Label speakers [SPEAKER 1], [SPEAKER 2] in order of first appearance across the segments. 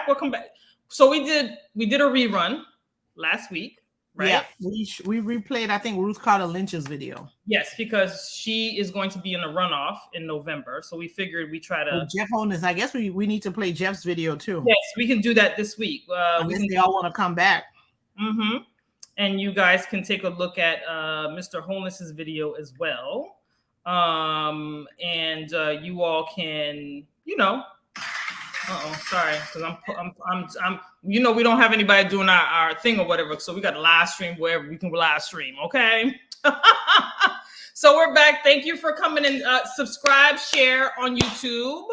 [SPEAKER 1] Welcome back. So we did a rerun last week, right?
[SPEAKER 2] Yeah, we replayed, I think, Ruth Carter Lynch's video.
[SPEAKER 1] Yes, because she is going to be in a runoff in November. So we figured we try to.
[SPEAKER 2] Jeff Holness, I guess we need to play Jeff's video too.
[SPEAKER 1] Yes, we can do that this week.
[SPEAKER 2] Unless they all want to come back.
[SPEAKER 1] Mm-hmm. And you guys can take a look at Mr. Holness's video as well. And you all can, sorry, because I'm we don't have anybody doing our thing or whatever, so we got a live stream wherever we can live stream. Okay. So we're back. Thank you for coming and subscribe, share on YouTube.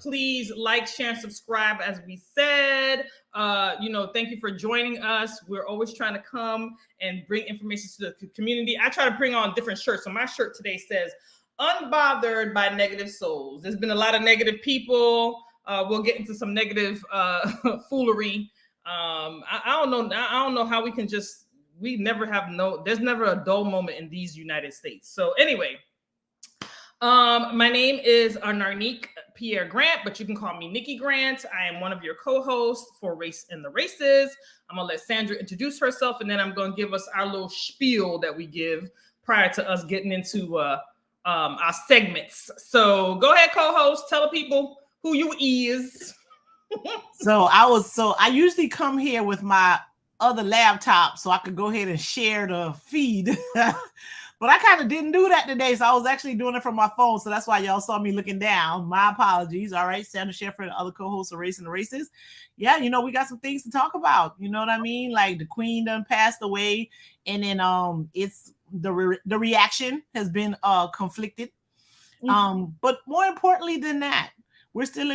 [SPEAKER 1] Please like, share, and subscribe, as we said. Thank you for joining us. We're always trying to come and bring information to the community. I try to bring on different shirts. So my shirt today says "Unbothered by Negative Souls." There's been a lot of negative people. We'll get into some negative foolery. I don't know how we can just. There's never a dull moment in these United States. So anyway. My name is Narnique Pierre Grant, but you can call me Nikki Grant. I am one of your co-hosts for Race and the Races. I'm going to let Sandra introduce herself, and then I'm going to give us our little spiel that we give prior to us getting into our segments. So go ahead, co-host. Tell the people who you is.
[SPEAKER 2] So I usually come here with my other laptop so I could go ahead and share the feed. But I kind of didn't do that today, so I was actually doing it from my phone. So that's why y'all saw me looking down. My apologies. All right, Sandra Sheffer and other co-hosts of Race and the Races. Yeah, we got some things to talk about. You know what I mean? Like the Queen done passed away, and then it's the reaction has been conflicted. But more importantly than that, we're still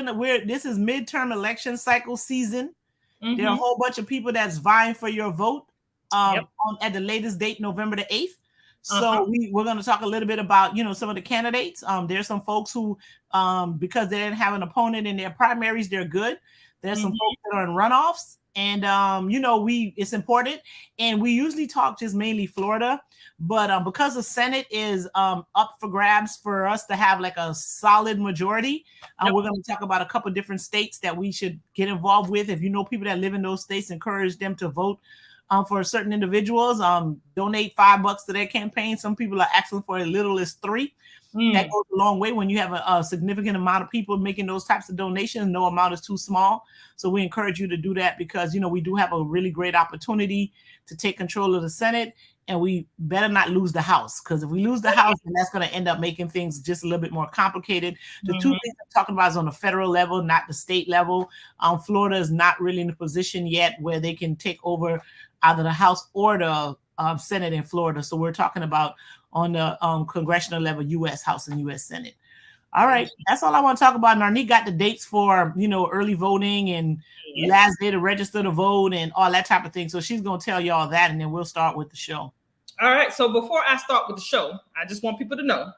[SPEAKER 2] this is midterm election cycle season. Mm-hmm. There are a whole bunch of people that's vying for your vote at the latest date, November the 8th. So we're going to talk a little bit about, some of the candidates. There's some folks who, because they didn't have an opponent in their primaries, they're good. There's some folks that are in runoffs. And, it's important. And we usually talk just mainly Florida. But because the Senate is up for grabs for us to have like a solid majority, we're going to talk about a couple different states that we should get involved with. If you know people that live in those states, encourage them to vote. For certain individuals, donate $5 to their campaign. Some people are asking for as little as $3. That goes a long way when you have a significant amount of people making those types of donations. No amount is too small. So we encourage you to do that because, we do have a really great opportunity to take control of the Senate, and we better not lose the House, because if we lose the House, then that's going to end up making things just a little bit more complicated. The two things I'm talking about is on the federal level, not the state level. Florida is not really in a position yet where they can take over either the House or the Senate in Florida. So we're talking about on the congressional level, U.S. House and U.S. Senate. All right. That's all I want to talk about. Narnique got the dates for, early voting and last day to register to vote and all that type of thing. So she's going to tell y'all that, and then we'll start with the show.
[SPEAKER 1] All right. So before I start with the show, I just want people to know,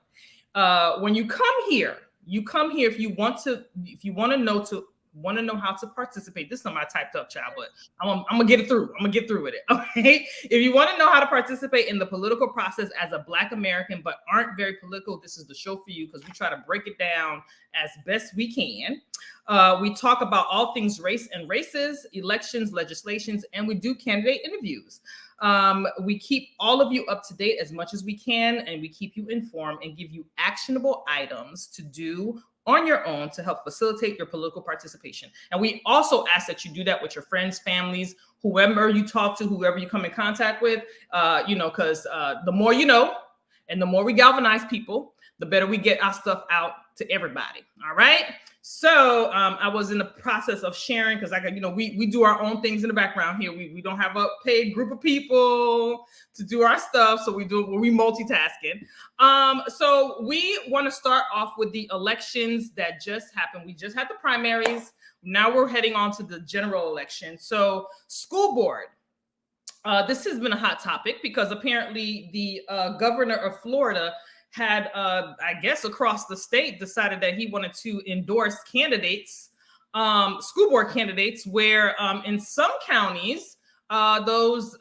[SPEAKER 1] when you come here if you want to know how to participate. This is something I typed up, child, but I'm gonna get it through. I'm gonna get through with it. Okay. If you want to know how to participate in the political process as a Black American, but aren't very political, this is the show for you, because we try to break it down as best we can. We talk about all things race and races, elections, legislations, and we do candidate interviews. We keep all of you up to date as much as we can, and we keep you informed and give you actionable items to do on your own to help facilitate your political participation. And we also ask that you do that with your friends, families, whoever you talk to, whoever you come in contact with, because the more you know, and the more we galvanize people, the better we get our stuff out to everybody. All right. So I was in the process of sharing, because we do our own things in the background here. We don't have a paid group of people to do our stuff. So we multitasking. So we want to start off with the elections that just happened. We just had the primaries. Now we're heading on to the general election. So school board. This has been a hot topic because apparently the governor of Florida had, I guess, across the state decided that he wanted to endorse candidates, school board candidates, where in some counties, those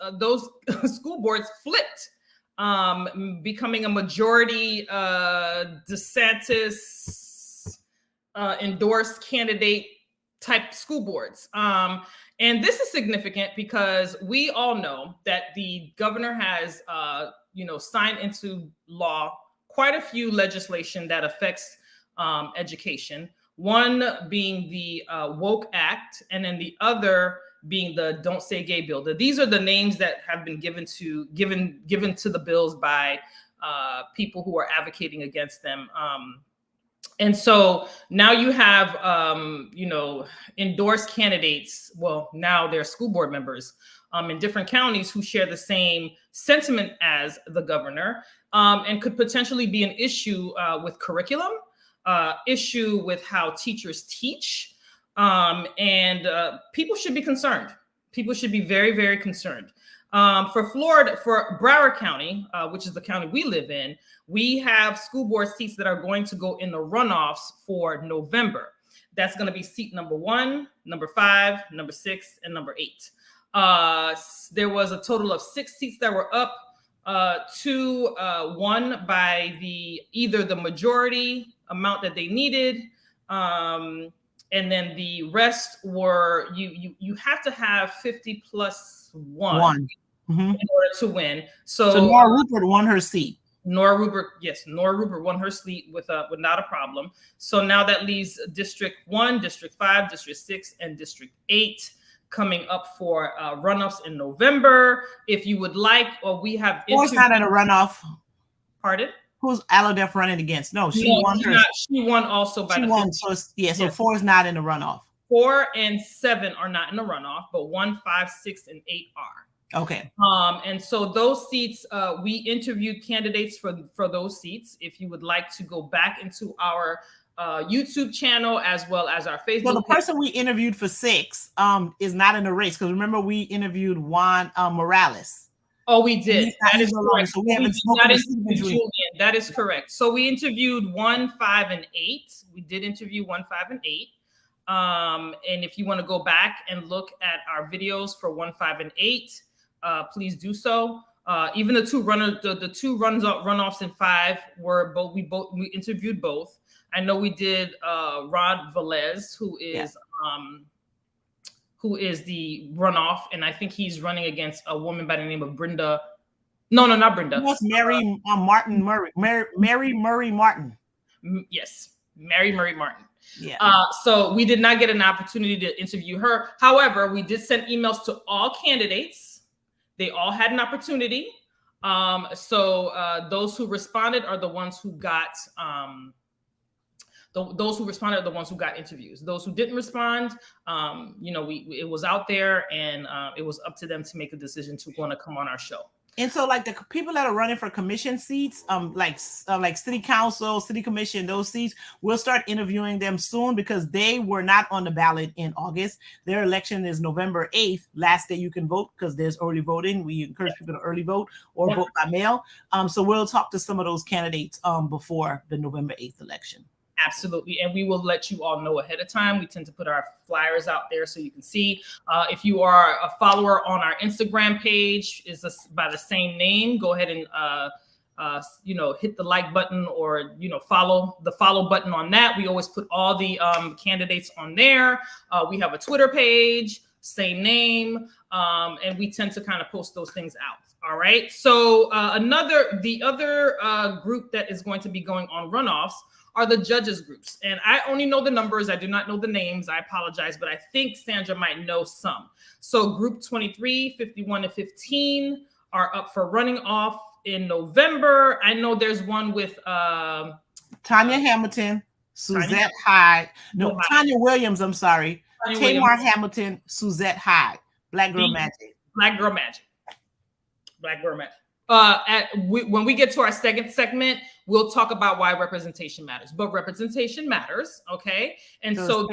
[SPEAKER 1] school boards flipped, becoming a majority DeSantis endorsed candidate type school boards. And this is significant because we all know that the governor has, signed into law quite a few legislation that affects education. One being the Woke Act, and then the other being the Don't Say Gay bill. These are the names that have been given to the bills by people who are advocating against them. And so now you have, endorsed candidates. Well, now they're school board members in different counties who share the same sentiment as the governor, and could potentially be an issue with curriculum, issue with how teachers teach. And people should be concerned. People should be very, very concerned. For Florida, for Broward County, which is the county we live in, we have school board seats that are going to go in the runoffs for November. That's going to be seat number 1, number 5, number 6, and number 8. There was a total of 6 seats that were up, 2 won by either the majority amount that they needed, and then the rest were you have to have 50 plus 1 in order to win. So
[SPEAKER 2] Nora Rupert won her seat.
[SPEAKER 1] Nora Rupert won her seat without a problem. So now that leaves District 1, District 5, District 6, and District 8 coming up for runoffs in November. If you would like, or we have.
[SPEAKER 2] Who's not in a runoff?
[SPEAKER 1] Pardon?
[SPEAKER 2] Who's Alodef running against? No, she won her.
[SPEAKER 1] She won also by
[SPEAKER 2] she
[SPEAKER 1] the
[SPEAKER 2] won. So so 4 is not in the runoff.
[SPEAKER 1] 4 and 7 are not in the runoff, but 1, 5, 6, and 8 are.
[SPEAKER 2] Okay.
[SPEAKER 1] And so those seats, we interviewed candidates for those seats. If you would like to go back into our YouTube channel as well as our Facebook.
[SPEAKER 2] Well, the person we interviewed for 6 is not in the race, because remember we interviewed Juan Morales.
[SPEAKER 1] Oh, we did. That is correct.
[SPEAKER 2] So we haven't spoken to
[SPEAKER 1] Julian. That is correct. So we interviewed 1, 5, and 8. We did interview 1, 5, and 8. And if you want to go back and look at our videos for 1, 5, and 8, please do so. Even the 2 runoffs in 5 were both. We interviewed both. I know we did Rod Velez, who is the runoff, and I think he's running against a woman by the name of Brenda. No, not Brenda.
[SPEAKER 2] What's Mary Martin Murray? Mary Murray Martin.
[SPEAKER 1] Yes, Mary Murray Martin.
[SPEAKER 2] Yeah.
[SPEAKER 1] So we did not get an opportunity to interview her. However, we did send emails to all candidates. They all had an opportunity. So those who responded are the ones who got those who responded are the ones who got interviews. Those who didn't respond, it was out there, and it was up to them to make a decision to want to come on our show.
[SPEAKER 2] And so, like the people that are running for commission seats, like city council, city commission, those seats, we'll start interviewing them soon, because they were not on the ballot in August. Their election is November 8th, last day you can vote, because there's early voting. We encourage people to early vote or vote by mail. So we'll talk to some of those candidates before the November 8th election.
[SPEAKER 1] Absolutely. And we will let you all know ahead of time. We tend to put our flyers out there so you can see. If you are a follower on our Instagram page, is by the same name, go ahead and hit the like button, or follow the follow button on that. We always put all the candidates on there. We have a Twitter page, same name, and we tend to kind of post those things out. All right. So the other group that is going to be going on runoffs are the judges groups. And I only know the numbers. I do not know the names. I apologize, but I think Sandra might know some. So group 23, 51, and 15 are up for running off in November. I know there's one with
[SPEAKER 2] Tanya Hamilton, Suzette Hyde. No, Tanya Williams, I'm sorry. Tamar Hamilton, Suzette Hyde. Black Girl Magic.
[SPEAKER 1] Black Girl Magic. Black Girl Magic. When we get to our second segment, we'll talk about why representation matters. But representation matters, okay? And so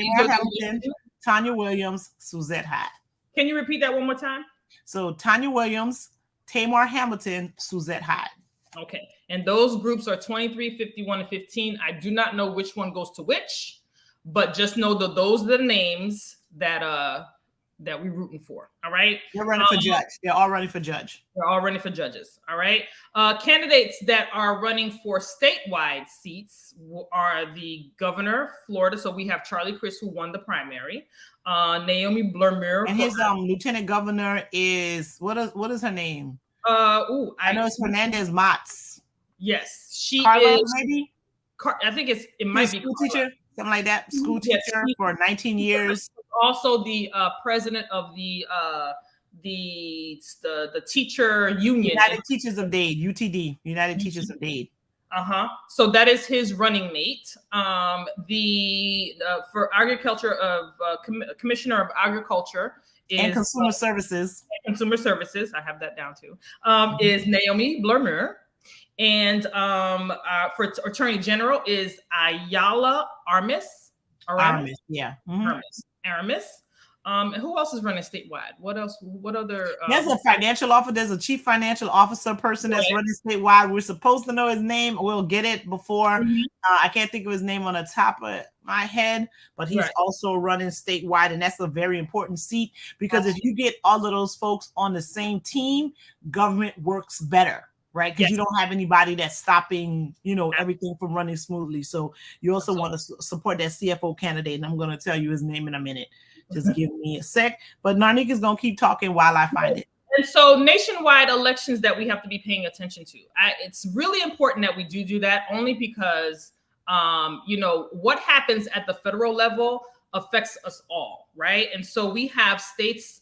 [SPEAKER 2] Tanya Williams, Suzette Hyde.
[SPEAKER 1] Can you repeat that one more time?
[SPEAKER 2] So Tanya Williams, Tamar Hamilton, Suzette Hyde.
[SPEAKER 1] Okay. And those groups are 23, 51, and 15. I do not know which one goes to which, but just know that those are the names that we're rooting for. All right.
[SPEAKER 2] They're running for judge. They're all running for judge.
[SPEAKER 1] They're all running for judges. All right. Candidates that are running for statewide seats are the governor, Florida. So we have Charlie Crist, who won the primary. Naomi Blermere.
[SPEAKER 2] And his lieutenant governor is what is her name?
[SPEAKER 1] I
[SPEAKER 2] know it's Hernandez Motz.
[SPEAKER 1] Yes, she
[SPEAKER 2] Carla,
[SPEAKER 1] is.
[SPEAKER 2] Maybe.
[SPEAKER 1] I think it might be
[SPEAKER 2] school teacher, something like that. School teacher for 19 years.
[SPEAKER 1] Also, the president of the teacher union,
[SPEAKER 2] United Teachers of Dade, UTD, United Teachers of Dade.
[SPEAKER 1] So that is his running mate. For agriculture of commissioner of agriculture
[SPEAKER 2] and consumer services.
[SPEAKER 1] Consumer services, I have that down too. Is Naomi Blermere. And for attorney general is Ayala Aramis.
[SPEAKER 2] Yeah.
[SPEAKER 1] Aramis. And who else is running statewide? What else? What other?
[SPEAKER 2] There's a financial officer. There's a chief financial officer person that's running statewide. We're supposed to know his name. We'll get it before. I can't think of his name on the top of my head, but he's also running statewide, and that's a very important seat because if you get all of those folks on the same team, government works better. Right, because you don't have anybody that's stopping, everything from running smoothly. So you also want to support that CFO candidate, and I'm going to tell you his name in a minute. Just give me a sec. But Narnika is going to keep talking while I find it.
[SPEAKER 1] And so nationwide elections that we have to be paying attention to. It's really important that we do that, only because what happens at the federal level affects us all, right? And so we have states,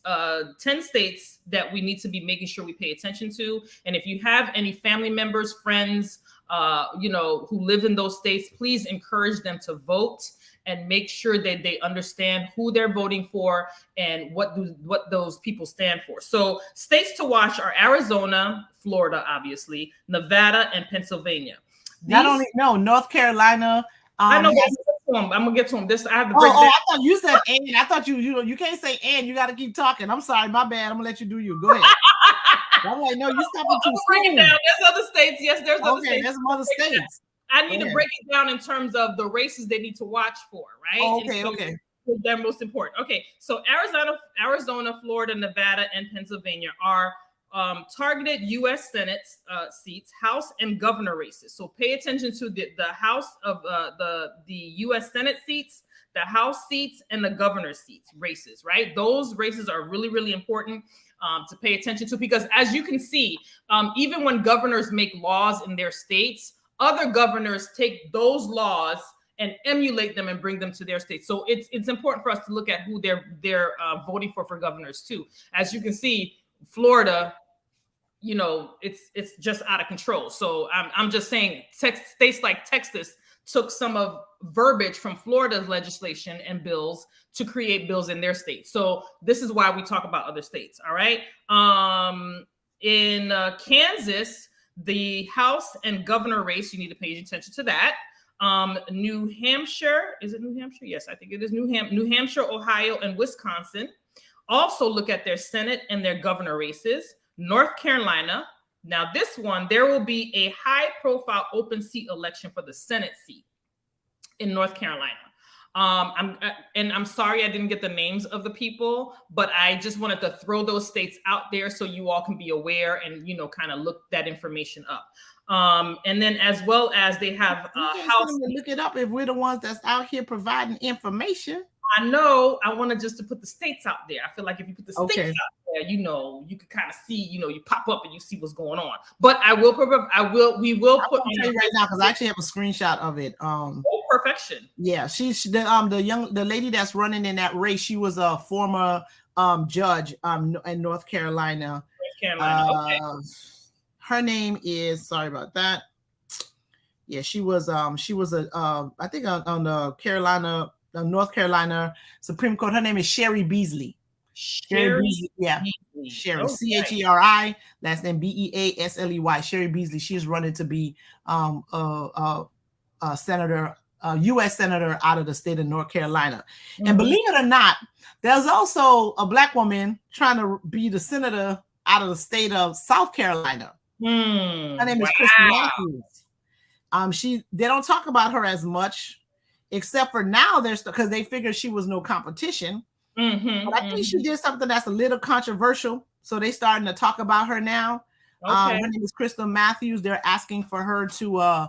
[SPEAKER 1] 10 states that we need to be making sure we pay attention to. And if you have any family members, friends, who live in those states, please encourage them to vote and make sure that they understand who they're voting for and what those people stand for. So states to watch are Arizona, Florida, obviously, Nevada, and Pennsylvania.
[SPEAKER 2] North Carolina.
[SPEAKER 1] I know. I'm gonna get to them. I have to break down.
[SPEAKER 2] I thought you said and. I thought you can't say and. You got to keep talking. I'm sorry, my bad. I'm gonna let you do you. Go ahead. I'm like, no, you stopping too soon.
[SPEAKER 1] There's other states. Yes, there's other states.
[SPEAKER 2] There's some other states.
[SPEAKER 1] I need to break it down in terms of the races they need to watch for, right?
[SPEAKER 2] Okay.
[SPEAKER 1] They're most important. Okay, so Arizona, Florida, Nevada, and Pennsylvania are targeted U.S. Senate seats, House and governor races. So pay attention to the House of the U.S. Senate seats, the House seats, and the governor seats races, right? Those races are really, really important to pay attention to because as you can see, even when governors make laws in their states, other governors take those laws and emulate them and bring them to their state. So it's important for us to look at who they're voting for governors too. As you can see, Florida, it's just out of control. So I'm just saying states like Texas took some of verbiage from Florida's legislation and bills to create bills in their state. So this is why we talk about other states. All right. In Kansas, the House and governor race, you need to pay attention to that. New Hampshire, is it New Hampshire? Yes, I think it is New Hampshire, Ohio, and Wisconsin. Also look at their Senate and their governor races. North Carolina. Now this one, there will be a high profile open seat election for the Senate seat in North Carolina. I'm sorry I didn't get the names of the people, but I just wanted to throw those states out there so you all can be aware and, kind of look that information up. And then as well as they have House.
[SPEAKER 2] Look it up if we're the ones that's out here providing information.
[SPEAKER 1] I know I wanted just to put the states out there. I feel like if you put the states out there, you can kind of see, you pop up and you see what's going on. But we will put on
[SPEAKER 2] right now because I actually have a screenshot of it.
[SPEAKER 1] Perfection.
[SPEAKER 2] Yeah, she's the lady that's running in that race. She was a former judge in North Carolina.
[SPEAKER 1] Okay.
[SPEAKER 2] Her name is sorry about that. Yeah, she was I think on the North Carolina Supreme Court. Her name is Cheri Beasley. Cheri Beasley. Yeah. Cheri. Okay. Cheri. Last name Beasley. Cheri Beasley. She's running to be senator, U.S. senator out of the state of North Carolina. Mm-hmm. And believe it or not, There's also a black woman trying to be the senator out of the state of South Carolina. Her name is Kristen Matthews. They don't talk about her as much, except for now because they figured she was no competition. But I think she did something that's a little controversial, so they starting to talk about her now. Her name is Kristen Matthews. They're asking for her to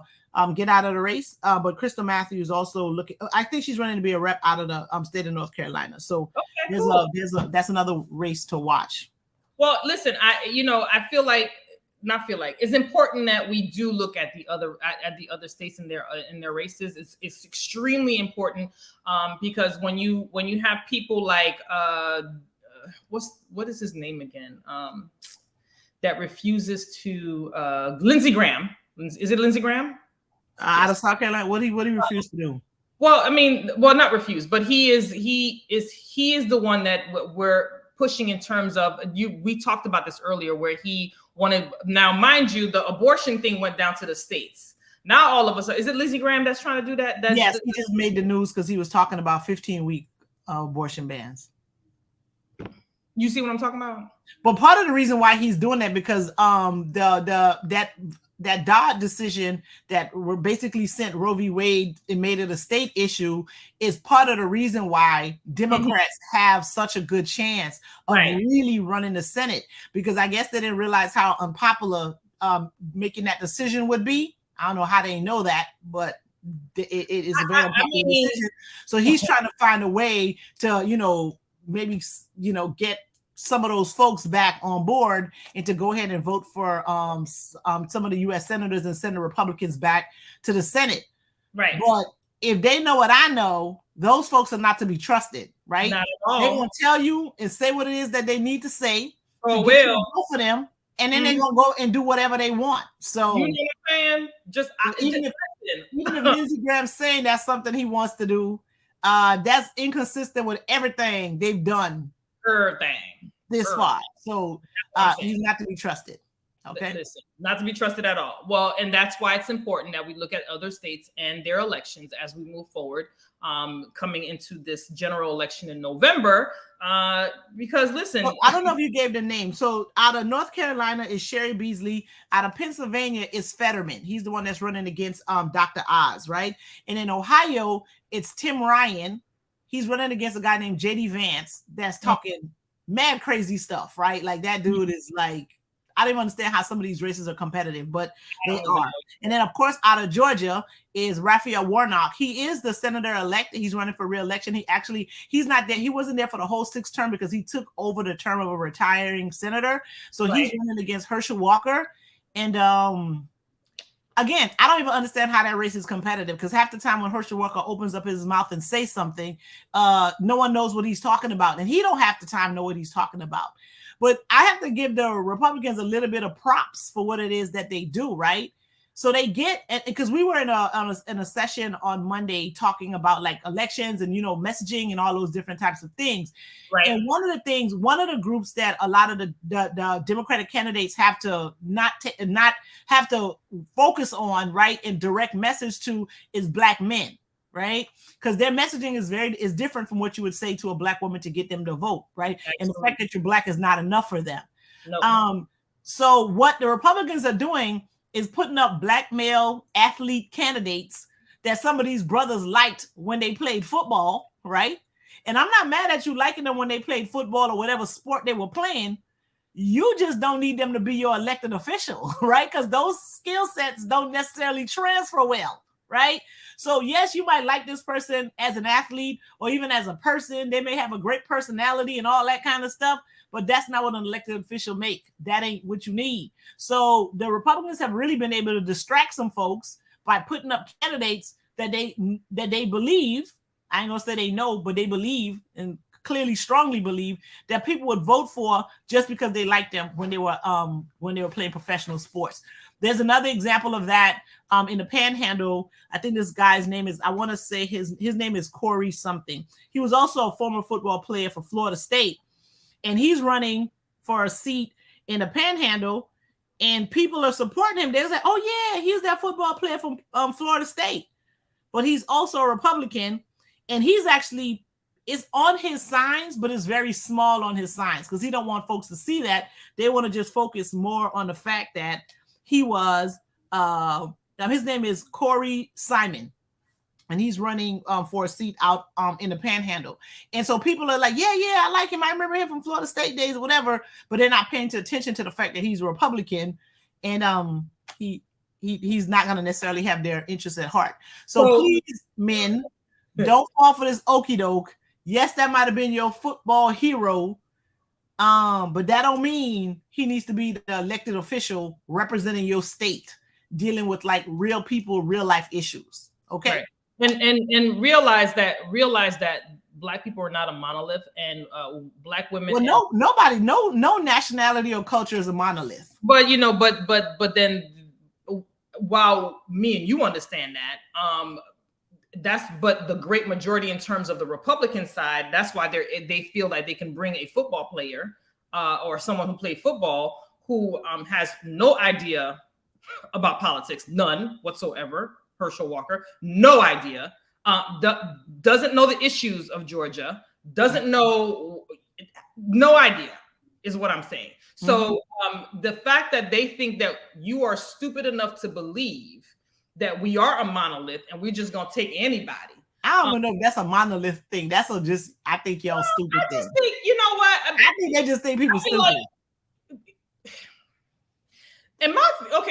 [SPEAKER 2] get out of the race. But Kristen Matthews also looking. I think she's running to be a rep out of the state of North Carolina. So that's another race to watch.
[SPEAKER 1] Well, listen, I feel like it's important that we do look at the other states in their races. It's extremely important because when you have people like what is his name again? That refuses to Lindsey Graham. Is it Lindsey Graham?
[SPEAKER 2] Out of South Carolina, what he refused to do?
[SPEAKER 1] Well, I mean, not refused, but he is the one that we're pushing in terms of we talked about this earlier, where he wanted. Now, mind you, the abortion thing went down to the states. Now, all of a sudden, is it Lindsey Graham that's trying to do that?
[SPEAKER 2] Yes, he just made the news because he was talking about 15-week abortion bans.
[SPEAKER 1] You see what I'm talking about?
[SPEAKER 2] But part of the reason why he's doing that because that Dodd decision that were basically sent Roe v. Wade and made it a state issue is part of the reason why Democrats have such a good chance of really running the Senate, because I guess they didn't realize how unpopular making that decision would be. I don't know how they know that, but it is a very unpopular decision. So he's trying to find a way to, maybe, get some of those folks back on board and to go ahead and vote for some of the U.S. senators and send the Republicans back to the Senate.
[SPEAKER 1] Right.
[SPEAKER 2] But if they know what I know, those folks are not to be trusted, right?
[SPEAKER 1] Not at all.
[SPEAKER 2] They're going to tell you and say what it is that they need to say.
[SPEAKER 1] Oh,
[SPEAKER 2] to get you to vote for them. And then they're going to go and do whatever they want. So
[SPEAKER 1] you know what I'm saying?
[SPEAKER 2] Even if Lindsey Graham's saying that's something he wants to do, that's inconsistent with everything they've done. This far. So he's not to be trusted. Okay.
[SPEAKER 1] Listen, not to be trusted at all. Well, and that's why it's important that we look at other states and their elections as we move forward, coming into this general election in November. Because listen,
[SPEAKER 2] well, I don't know if you gave the name. So out of North Carolina is Sherry Beasley. Out of Pennsylvania is Fetterman. He's the one that's running against Dr. Oz, right? And in Ohio, it's Tim Ryan. He's running against a guy named JD Vance that's talking mad crazy stuff, right? Like that dude is like, I don't even understand how some of these races are competitive, but they are. And then, of course, out of Georgia is Raphael Warnock. He is the senator-elect. He's running for re-election. He's not there. He wasn't there for the whole 6th term because he took over the term of a retiring senator. So he's running against Herschel Walker. And again, I don't even understand how that race is competitive because half the time when Herschel Walker opens up his mouth and says something, no one knows what he's talking about. And he don't half the time know what he's talking about. But I have to give the Republicans a little bit of props for what it is that they do, right? So they get, because we were in a session on Monday talking about like elections and, messaging and all those different types of things.
[SPEAKER 1] Right.
[SPEAKER 2] And one of the groups that a lot of the Democratic candidates have to not have to focus on, right, and direct message to is Black men, right? Because their messaging is different from what you would say to a Black woman to get them to vote, right? Absolutely. And the fact that you're Black is not enough for them. Nope. So what the Republicans are doing is putting up Black male athlete candidates that some of these brothers liked when they played football, right? And I'm not mad at you liking them when they played football or whatever sport they were playing. You just don't need them to be your elected official, right? Because those skill sets don't necessarily transfer well, right? So yes, you might like this person as an athlete or even as a person. They may have a great personality and all that kind of stuff, but that's not what an elected official make. That ain't what you need. So the Republicans have really been able to distract some folks by putting up candidates that they believe, I ain't gonna say they know, but they believe and clearly strongly believe that people would vote for just because they liked them when they were playing professional sports. There's another example of that in the Panhandle. I think this guy's name is, I want to say his name is Corey something. He was also a former football player for Florida State, and he's running for a seat in the Panhandle, and people are supporting him. They're like, oh yeah, he's that football player from Florida State, but he's also a Republican, and he's actually It's on his signs, but it's very small on his signs because he don't want folks to see that. They want to just focus more on the fact that he was, his name is Corey Simon, and he's running for a seat out in the Panhandle. And so people are like, yeah, I like him. I remember him from Florida State days or whatever, but they're not paying attention to the fact that he's a Republican, and he's not going to necessarily have their interests at heart. So please, men, don't fall for this okie doke. Yes, that might have been your football hero, but that don't mean he needs to be the elected official representing your state, dealing with like real people, real life issues. Okay,
[SPEAKER 1] right. And realize that Black people are not a monolith, and Black women.
[SPEAKER 2] Well, nobody, no nationality or culture is a monolith.
[SPEAKER 1] But but then, while me and you understand that, but the great majority in terms of the Republican side, that's why they feel like they can bring a football player or someone who played football who has no idea about politics, none whatsoever. Herschel Walker, no idea, doesn't know the issues of Georgia, doesn't know, no idea is what I'm saying. So the fact that they think that you are stupid enough to believe that we are a monolith and we're just gonna take anybody.
[SPEAKER 2] I don't know if that's a monolith thing. That's I think y'all stupid thing.
[SPEAKER 1] Think, you know what?
[SPEAKER 2] I think they just think people stupid.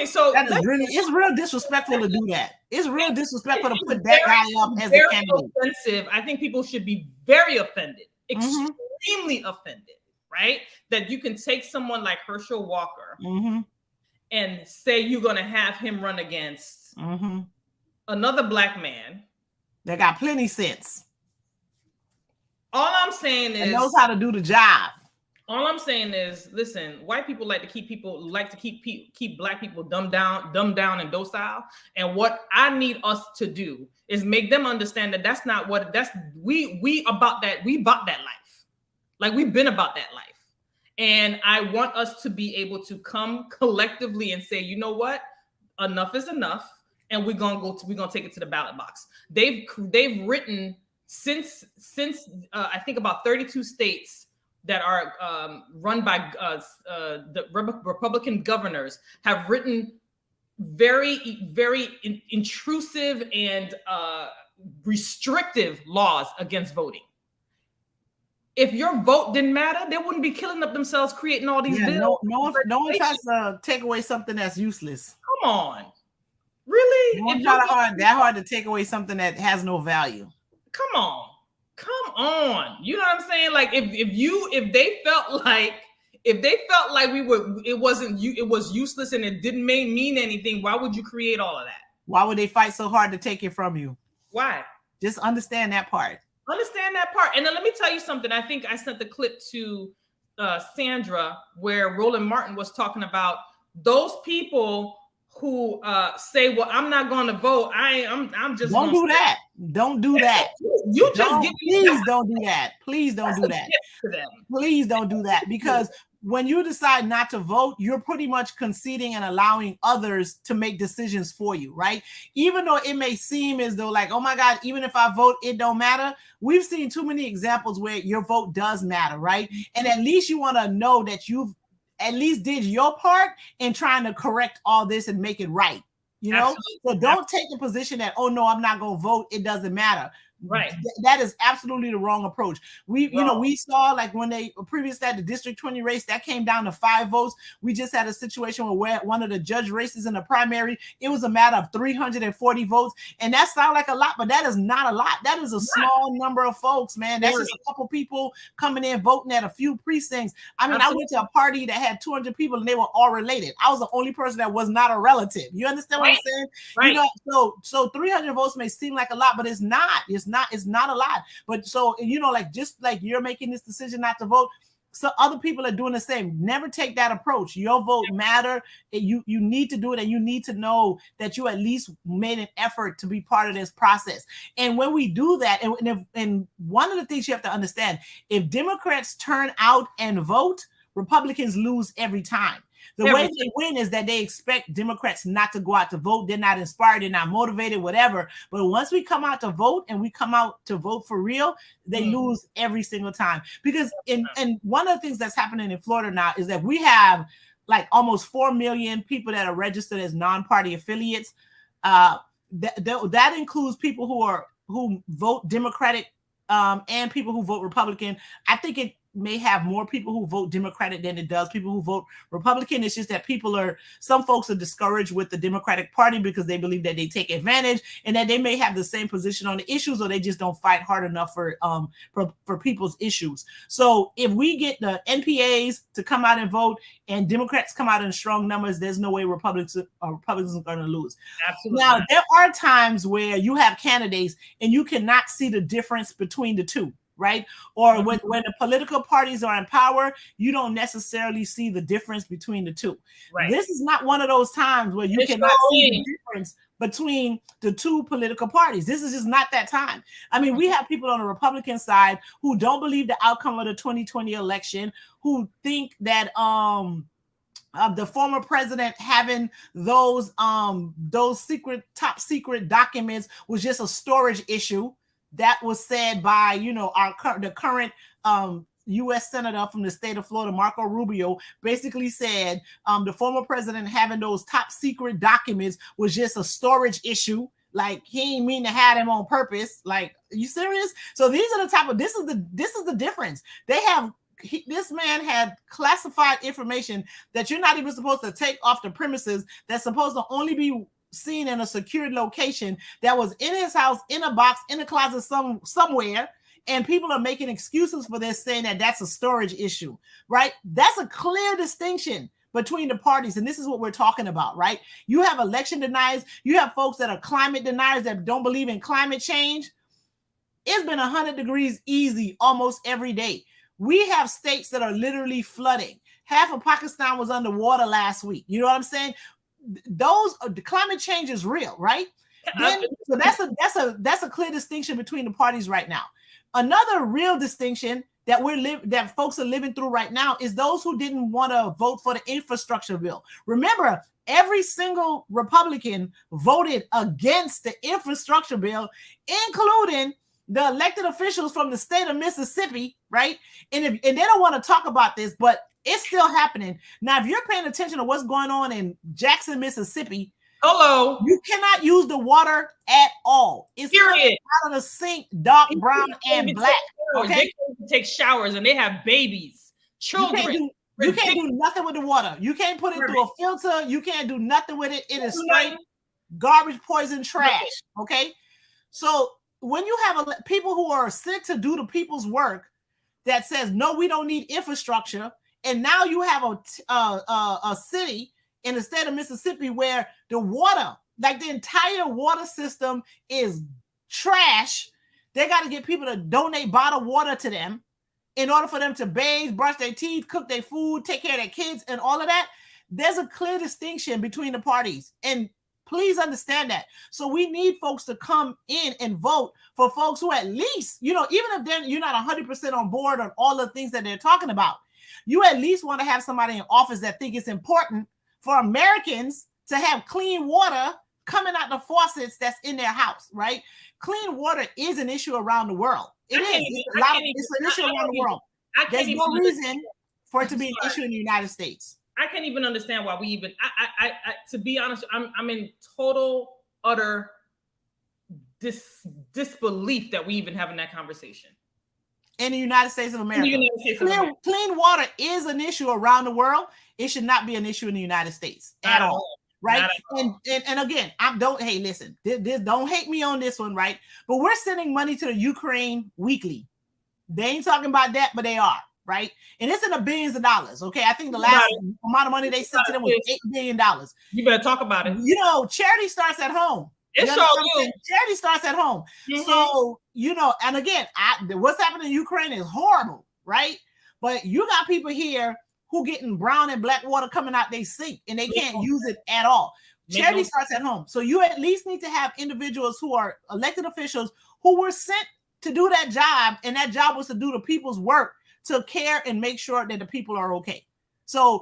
[SPEAKER 1] So
[SPEAKER 2] that is it's real disrespectful to do that. It's real disrespectful to put that guy up as a candidate.
[SPEAKER 1] Offensive. I think people should be very offended, extremely offended, right? That you can take someone like Herschel Walker and say you're going to have him run against another Black man
[SPEAKER 2] that got plenty sense.
[SPEAKER 1] All I'm saying is,
[SPEAKER 2] knows how to do the job.
[SPEAKER 1] All I'm saying is, listen, white people like to keep Black people dumbed down and docile. And what I need us to do is make them understand that we bought that life. Like, we've been about that life. And I want us to be able to come collectively and say, you know what? Enough is enough. And we're gonna take it to the ballot box. They've written since I think about 32 states that are run by the Republican governors have written very, very intrusive and restrictive laws against voting. If your vote didn't matter, they wouldn't be killing up themselves creating all these bills.
[SPEAKER 2] No one tries to take away something that's useless.
[SPEAKER 1] Come on. Really?
[SPEAKER 2] It's not hard to take away something that has no value.
[SPEAKER 1] Come on. You know what I'm saying? Like, if they felt like it was useless and it didn't mean anything, why would you create all of that?
[SPEAKER 2] Why would they fight so hard to take it from you?
[SPEAKER 1] Why?
[SPEAKER 2] Just understand that part.
[SPEAKER 1] And then let me tell you something. I think I sent the clip to Sandra where Roland Martin was talking about those people who say, well, I'm not going to vote. I'm just
[SPEAKER 2] don't do that. Don't do that. Please don't do that. Please don't do that. Please don't do that, because when you decide not to vote, you're pretty much conceding and allowing others to make decisions for you, right? Even though it may seem as though like, oh my God, even if I vote, it don't matter. We've seen too many examples where your vote does matter, right? And at least you want to know that you've at least did your part in trying to correct all this and make it right. You know, absolutely. So don't take the position that, oh no, I'm not going to vote. It doesn't matter.
[SPEAKER 1] Right.
[SPEAKER 2] That is absolutely the wrong approach. We saw like when they previously had the District 20 race that came down to 5 votes. We just had a situation where one of the judge races in the primary, it was a matter of 340 votes. And that sounds like a lot, but that is not a lot. That is a small number of folks, man. That's just a couple people coming in voting at a few precincts. I mean, I went to a party that had 200 people and they were all related. I was the only person that was not a relative. You understand what I'm saying?
[SPEAKER 1] Right.
[SPEAKER 2] You know, so 300 votes may seem like a lot, but it's not. It's not a lot. But so, you know, like just like you're making this decision not to vote, so other people are doing the same. Never take that approach. Your vote matter. You need to do it, and you need to know that you at least made an effort to be part of this process. And when we do that, and one of the things you have to understand, if Democrats turn out and vote, Republicans lose every time. The way they win is that they expect Democrats not to go out to vote. They're not inspired. They're not motivated, whatever. But once we come out to vote and we come out to vote for real, they lose every single time. Because and one of the things that's happening in Florida now is that we have like almost 4 million people that are registered as non-party affiliates. That includes people who vote Democratic and people who vote Republican. I think it may have more people who vote Democratic than it does people who vote Republican. It's just that some folks are discouraged with the Democratic Party because they believe that they take advantage and that they may have the same position on the issues, or they just don't fight hard enough for people's issues. So if we get the NPAs to come out and vote and Democrats come out in strong numbers, there's no way Republicans are going to lose.
[SPEAKER 1] Absolutely.
[SPEAKER 2] Now, there are times where you have candidates and you cannot see the difference between the two. Right? Or when the political parties are in power, you don't necessarily see the difference between the two. Right. This is not one of those times where you cannot see the difference between the two political parties. This is just not that time. I mean, we have people on the Republican side who don't believe the outcome of the 2020 election, who think that the former president having those top secret documents was just a storage issue. That was said by, the current U.S. Senator from the state of Florida, Marco Rubio, basically said the former president having those top secret documents was just a storage issue. Like, he ain't mean to have them on purpose. Like, are you serious? So these are this is the difference. This man had classified information that you're not even supposed to take off the premises. That's supposed to only be seen in a secured location, that was in his house, in a box, in a closet somewhere, and people are making excuses for this, saying that that's a storage issue, right? That's a clear distinction between the parties, and this is what we're talking about, right? You have election deniers, you have folks that are climate deniers that don't believe in climate change. It's been 100 degrees easy almost every day. We have states that are literally flooding. Half of Pakistan was underwater last week. You know what I'm saying? The climate change is real, right? So that's a clear distinction between the parties right now. Another real distinction that folks are living through right now is those who didn't want to vote for the infrastructure bill. Remember, every single Republican voted against the infrastructure bill, including the elected officials from the state of Mississippi, right? And they don't want to talk about this, but it's still happening. Now, if you're paying attention to what's going on in Jackson, Mississippi, you cannot use the water at all. It's
[SPEAKER 1] period.
[SPEAKER 2] Out of the sink, dark brown and black. Okay,
[SPEAKER 1] they can take showers and they have babies, children.
[SPEAKER 2] You can't do nothing with the water. You can't put it through a filter. You can't do nothing with it. It is straight garbage, poison, trash. Okay, so when you have people who are sent to do the people's work that says no, we don't need infrastructure. And now you have a city in the state of Mississippi where the water, like the entire water system, is trash. They got to get people to donate bottled water to them in order for them to bathe, brush their teeth, cook their food, take care of their kids, and all of that. There's a clear distinction between the parties. And please understand that. So we need folks to come in and vote for folks who at least, even if you're not 100% on board on all the things that they're talking about, you at least want to have somebody in office that think it's important for Americans to have clean water coming out the faucets that's in their house, right? Clean water is an issue around the world. It's an issue around the world. There's no reason for it to be an issue in the United States.
[SPEAKER 1] I can't even understand why we even. I to be honest, I'm in total utter disbelief that we even having that conversation.
[SPEAKER 2] In the United States of America. Clean water is an issue around the world. It should not be an issue in the United States at all. Right. And again, don't hate me on this one, right? But we're sending money to the Ukraine weekly. They ain't talking about that, but they are, right? And it's in the billions of dollars. Okay. I think the last amount of money they sent to them was $8 billion.
[SPEAKER 1] You better talk about it.
[SPEAKER 2] Charity starts at home. Charity starts at home. Mm-hmm. So, and again, what's happening in Ukraine is horrible, right? But you got people here who getting brown and black water coming out their sink and they can't use it at all. Charity starts at home. So you at least need to have individuals who are elected officials who were sent to do that job, and that job was to do the people's work, to care and make sure that the people are okay. So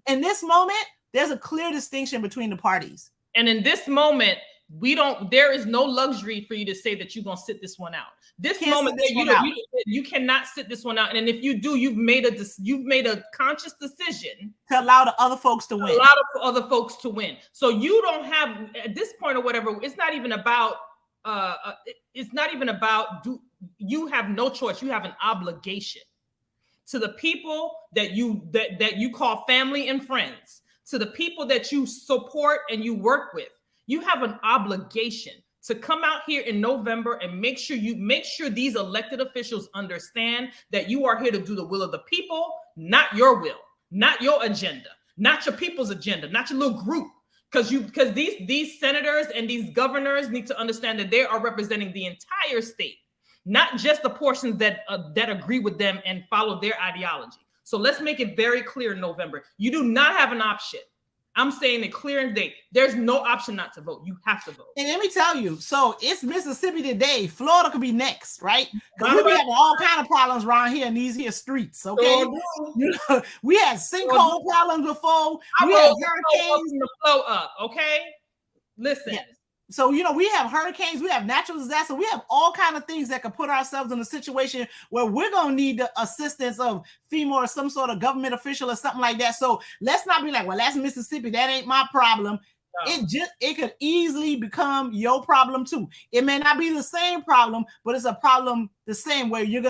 [SPEAKER 2] in this moment, there's a clear distinction between the parties.
[SPEAKER 1] And in this moment, there is no luxury for you to say that you're going to sit this one out. This moment, you cannot sit this one out. And if you do, you've made a conscious decision
[SPEAKER 2] to allow the other folks to win.
[SPEAKER 1] A lot of other folks to win. So you don't have, at this point or whatever, it's not even about, you have no choice. You have an obligation to the people that you call family and friends, to the people that you support and you work with. You have an obligation to come out here in November and make sure these elected officials understand that you are here to do the will of the people, not your will, not your agenda, not your people's agenda, not your little group. Because these senators and these governors need to understand that they are representing the entire state, not just the portions that agree with them and follow their ideology. So let's make it very clear in November. You do not have an option. I'm saying it clear and date. There's no option not to vote. You have to vote.
[SPEAKER 2] And let me tell you, so it's Mississippi today. Florida could be next, right? Because we be having all kind of problems around here in these here streets, okay? We had sinkhole problems before. We had hurricanes.
[SPEAKER 1] The flow up, okay? Listen.
[SPEAKER 2] Yeah. So, we have hurricanes, we have natural disasters, we have all kind of things that could put ourselves in a situation where we're going to need the assistance of FEMA or some sort of government official or something like that. So let's not be like, well, that's Mississippi. That ain't my problem. No. It could easily become your problem too. It may not be the same problem, but it's a problem the same way you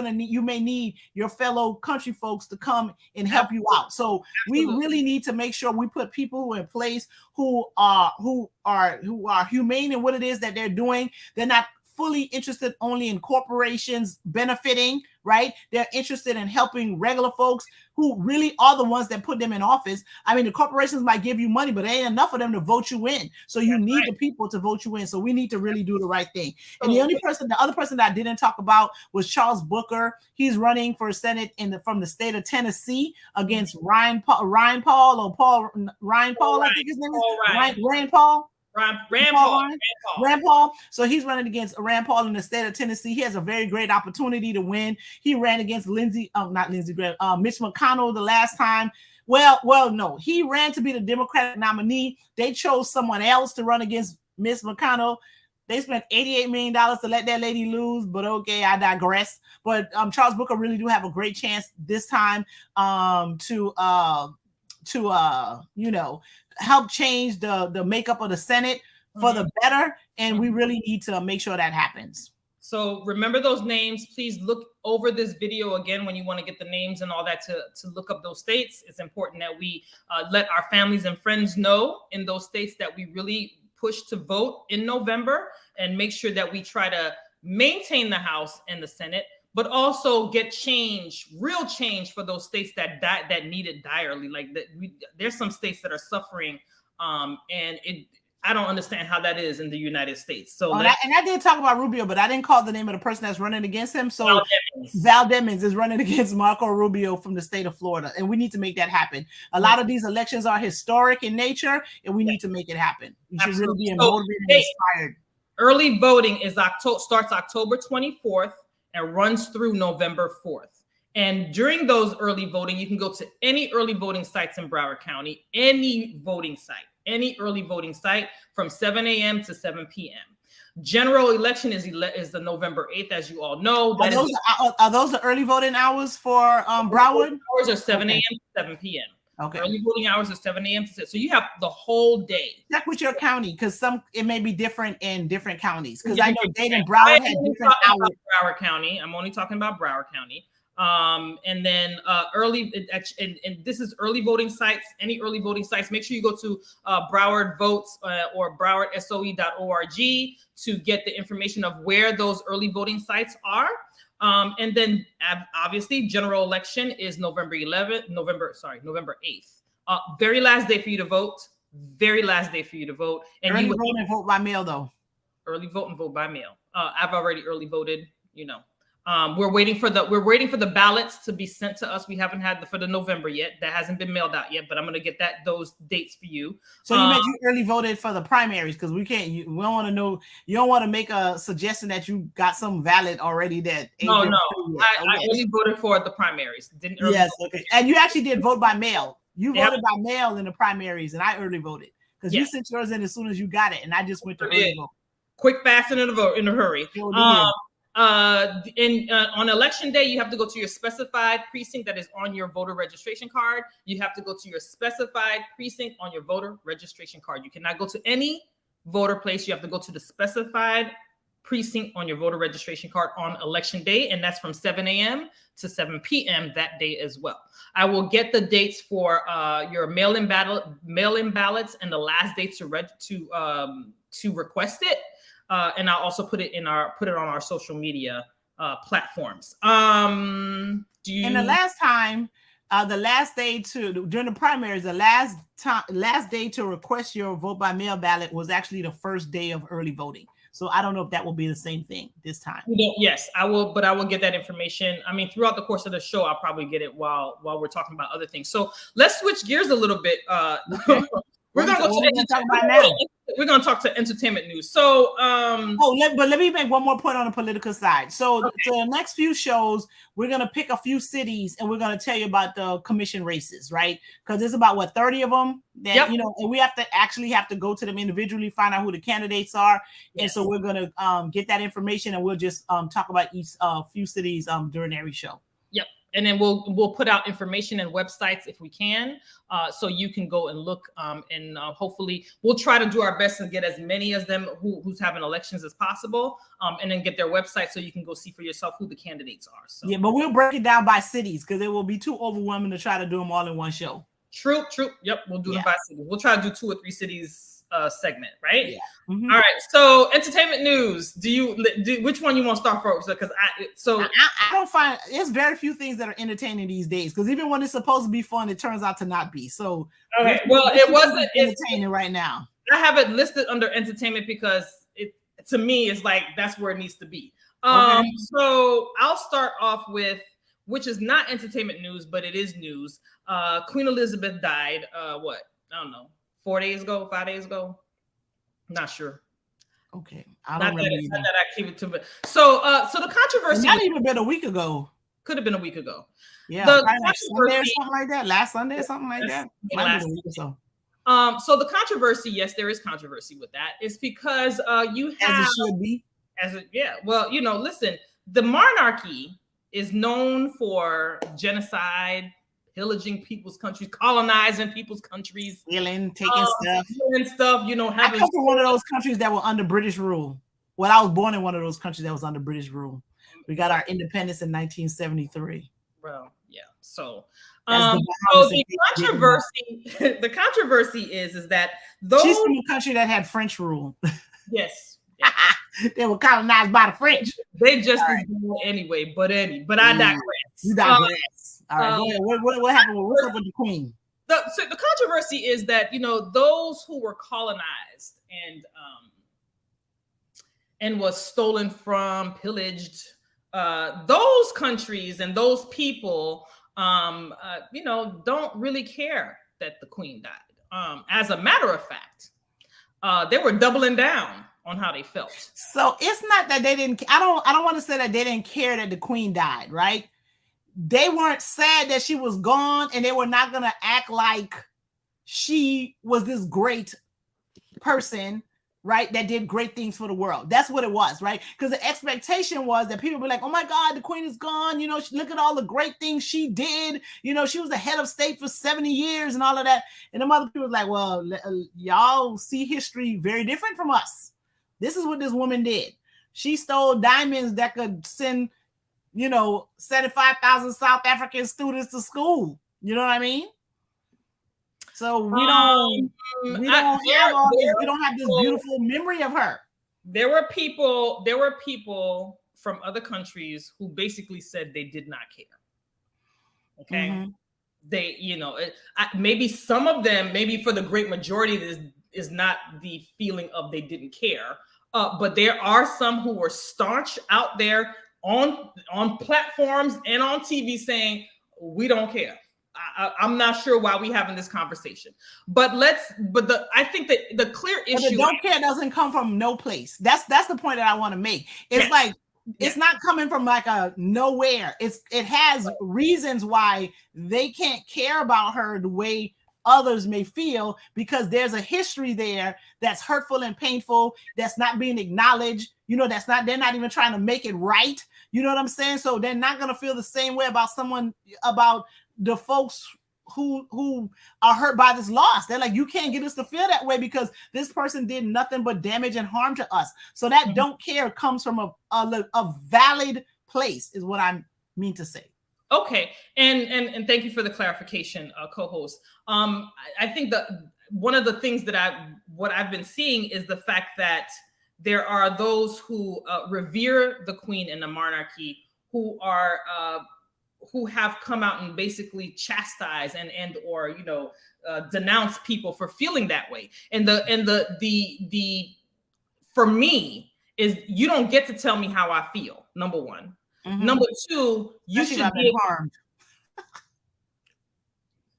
[SPEAKER 2] may need your fellow country folks to come and help you out. So we really need to make sure we put people in place who are humane in what it is that they're doing. They're not fully interested only in corporations benefiting, right? They're interested in helping regular folks who really are the ones that put them in office. I mean, the corporations might give you money, but there ain't enough of them to vote you in. So you need the people to vote you in. So we need to really do the right thing. And the other person that I didn't talk about was Charles Booker. He's running for Senate from the state of Tennessee against Rand Paul, I think his name is Rand Paul. Rand Paul. So he's running against Rand Paul in the state of Tennessee. He has a very great opportunity to win. He ran against Mitch McConnell the last time. Well, no, he ran to be the Democratic nominee. They chose someone else to run against Mitch McConnell. They spent $88 million to let that lady lose, but okay, I digress. But Charles Booker really do have a great chance this time to help change the makeup of the Senate for the better. And we really need to make sure that happens.
[SPEAKER 1] So remember those names. Please look over this video again when you want to get the names and all that to look up those states. It's important that we let our families and friends know in those states that we really push to vote in November and make sure that we try to maintain the House and the Senate, but also get change, real change for those states that need it direly. Like there's some states that are suffering, and I don't understand how that is in the United States. So,
[SPEAKER 2] and I did talk about Rubio, but I didn't call the name of the person that's running against him. So Val Demings is running against Marco Rubio from the state of Florida, and we need to make that happen. A lot of these elections are historic in nature, and we need to make it happen. We should really be motivated and inspired.
[SPEAKER 1] Early voting starts October 24th. And runs through November 4th. And during those early voting, you can go to any early voting sites in Broward County, any early voting site from 7 a.m. to 7 p.m. General election is the November 8th, as you all know.
[SPEAKER 2] Are those the early voting hours for Broward?
[SPEAKER 1] Hours are 7 a.m. to 7 p.m.
[SPEAKER 2] Okay.
[SPEAKER 1] Early voting hours are 7 a.m. to 6. So you have the whole day.
[SPEAKER 2] Check with your county because it may be different in different counties. Because I know Dade and Broward had different hours.
[SPEAKER 1] Broward County. I'm only talking about Broward County. And then and this is early voting sites. Any early voting sites. Make sure you go to Broward Votes or BrowardSOE.org to get the information of where those early voting sites are. And then obviously general election is November 8th. Very last day for you to vote. And
[SPEAKER 2] early vote and vote by mail though.
[SPEAKER 1] Early vote and vote by mail. I've already early voted, We're waiting for the ballots to be sent to us. We haven't had for the November yet. That hasn't been mailed out yet, but I'm going to get those dates for you.
[SPEAKER 2] So you meant you early voted for the primaries because we don't want to know. You don't want to make a suggestion that you got some valid already that.
[SPEAKER 1] No. I only voted for the primaries. Didn't early
[SPEAKER 2] vote. Okay. And you actually did vote by mail. You voted by mail in the primaries, and I early voted because you sent yours in as soon as you got it, and I just went to early vote.
[SPEAKER 1] Quick, fast, and in a hurry. On election day, you have to go to your specified precinct that is on your voter registration card. You have to go to your specified precinct on your voter registration card. You cannot go to any voter place. You have to go to the specified precinct on your voter registration card on election day, and that's from 7 a.m. to 7 p.m. that day as well. I will get the dates for your mail-in ballots and the last day to request it, and I'll also put it on our social media platforms.
[SPEAKER 2] And the last time, the last day during the primaries, the last day to request your vote by mail ballot was actually the first day of early voting. So I don't know if that will be the same thing this time.
[SPEAKER 1] Yes, I will, but I will get that information. I mean, throughout the course of the show, I'll probably get it while we're talking about other things. So let's switch gears a little bit.
[SPEAKER 2] Okay. We're going
[SPEAKER 1] to talk to entertainment news. So,
[SPEAKER 2] but let me make one more point on the political side. So, the next few shows, we're going to pick a few cities and we're going to tell you about the commission races, right? Because there's about 30 of them that and we have to go to them individually, find out who the candidates are, and so we're going to get that information, and we'll just talk about each few cities during every show.
[SPEAKER 1] Yep. And then we'll put out information and websites if we can, so you can go and look, and hopefully we'll try to do our best and get as many of them who's having elections as possible, and then get their website so you can go see for yourself who the candidates are. So.
[SPEAKER 2] Yeah, but we'll break it down by cities because it will be too overwhelming to try to do them all in one show.
[SPEAKER 1] True. Yep, we'll do them by cities. We'll try to do 2 or 3 cities segment, right?
[SPEAKER 2] Yeah. Mm-hmm.
[SPEAKER 1] All right. So entertainment news. Which one you want to start first? Because
[SPEAKER 2] I don't find there's very few things that are entertaining these days. Because even when it's supposed to be fun, it turns out to not be. So
[SPEAKER 1] okay. Well, it wasn't
[SPEAKER 2] entertaining right now.
[SPEAKER 1] I have it listed under entertainment because to me it's like that's where it needs to be. So I'll start off with, which is not entertainment news, but it is news. Queen Elizabeth died. I don't know. 4 days ago, 5 days ago, not sure.
[SPEAKER 2] Okay, I don't remember.
[SPEAKER 1] Not that I keep it to, so the controversy.
[SPEAKER 2] Not even been a week ago.
[SPEAKER 1] Could have been a week ago.
[SPEAKER 2] Yeah, Sunday or something like that. Last Sunday or something like that.
[SPEAKER 1] So the controversy, yes, there is controversy with that. It's because you have,
[SPEAKER 2] as it should be.
[SPEAKER 1] Well, listen, the monarchy is known for genocide, pillaging people's countries, colonizing people's countries,
[SPEAKER 2] taking stuff.
[SPEAKER 1] I
[SPEAKER 2] come from one of those countries that were under British rule. Well, I was born in one of those countries that was under British rule. We got our independence in 1973.
[SPEAKER 1] Well, yeah. So the controversy is that those
[SPEAKER 2] she's from a country that had French rule.
[SPEAKER 1] Yes.
[SPEAKER 2] They were colonized by the French.
[SPEAKER 1] They just anyway, but I digress.
[SPEAKER 2] You digress. All right, go ahead. What happened? What's up with the Queen?
[SPEAKER 1] So the controversy is that those who were colonized and was stolen from, pillaged, those countries and those people, don't really care that the Queen died. As a matter of fact, they were doubling down on how they felt. So
[SPEAKER 2] it's not that they didn't. I don't want to say that they didn't care that the Queen died, right? They weren't sad that she was gone, and they were not going to act like she was this great person, right? That did great things for the world. That's what it was, right? Because the expectation was that people would be like, oh my God, the Queen is gone. Look at all the great things she did. She was the head of state for 70 years and all of that. And the other people was like, well, y'all see history very different from us. This is what this woman did. She stole diamonds that could send 75,000 South African students to school. You know what I mean? So we don't have this beautiful memory of her.
[SPEAKER 1] There were people from other countries who basically said they did not care. Okay. Mm-hmm. They, maybe some of them, maybe for the great majority, this is not the feeling of they didn't care. But there are some who were staunch out there on platforms and on TV saying, we don't care. I'm not sure why we're having this conversation, I think that the clear issue.
[SPEAKER 2] But the don't care doesn't come from no place. That's the point that I want to make. It's like it's not coming from like a nowhere. It has reasons why they can't care about her the way others may feel, because there's a history there that's hurtful and painful, that's not being acknowledged, they're not even trying to make it right. You know what I'm saying? So they're not going to feel the same way about the folks who are hurt by this loss. They're like, you can't get us to feel that way because this person did nothing but damage and harm to us. So that don't care comes from a valid place, is what I mean to say.
[SPEAKER 1] Okay, and thank you for the clarification, co-host. I think that one of the things that I've been seeing is the fact that there are those who revere the Queen and the monarchy who have come out and basically chastise and or denounce people for feeling that way. And the for me is, you don't get to tell me how I feel. Number one. Mm-hmm. Number two, you should be harmed.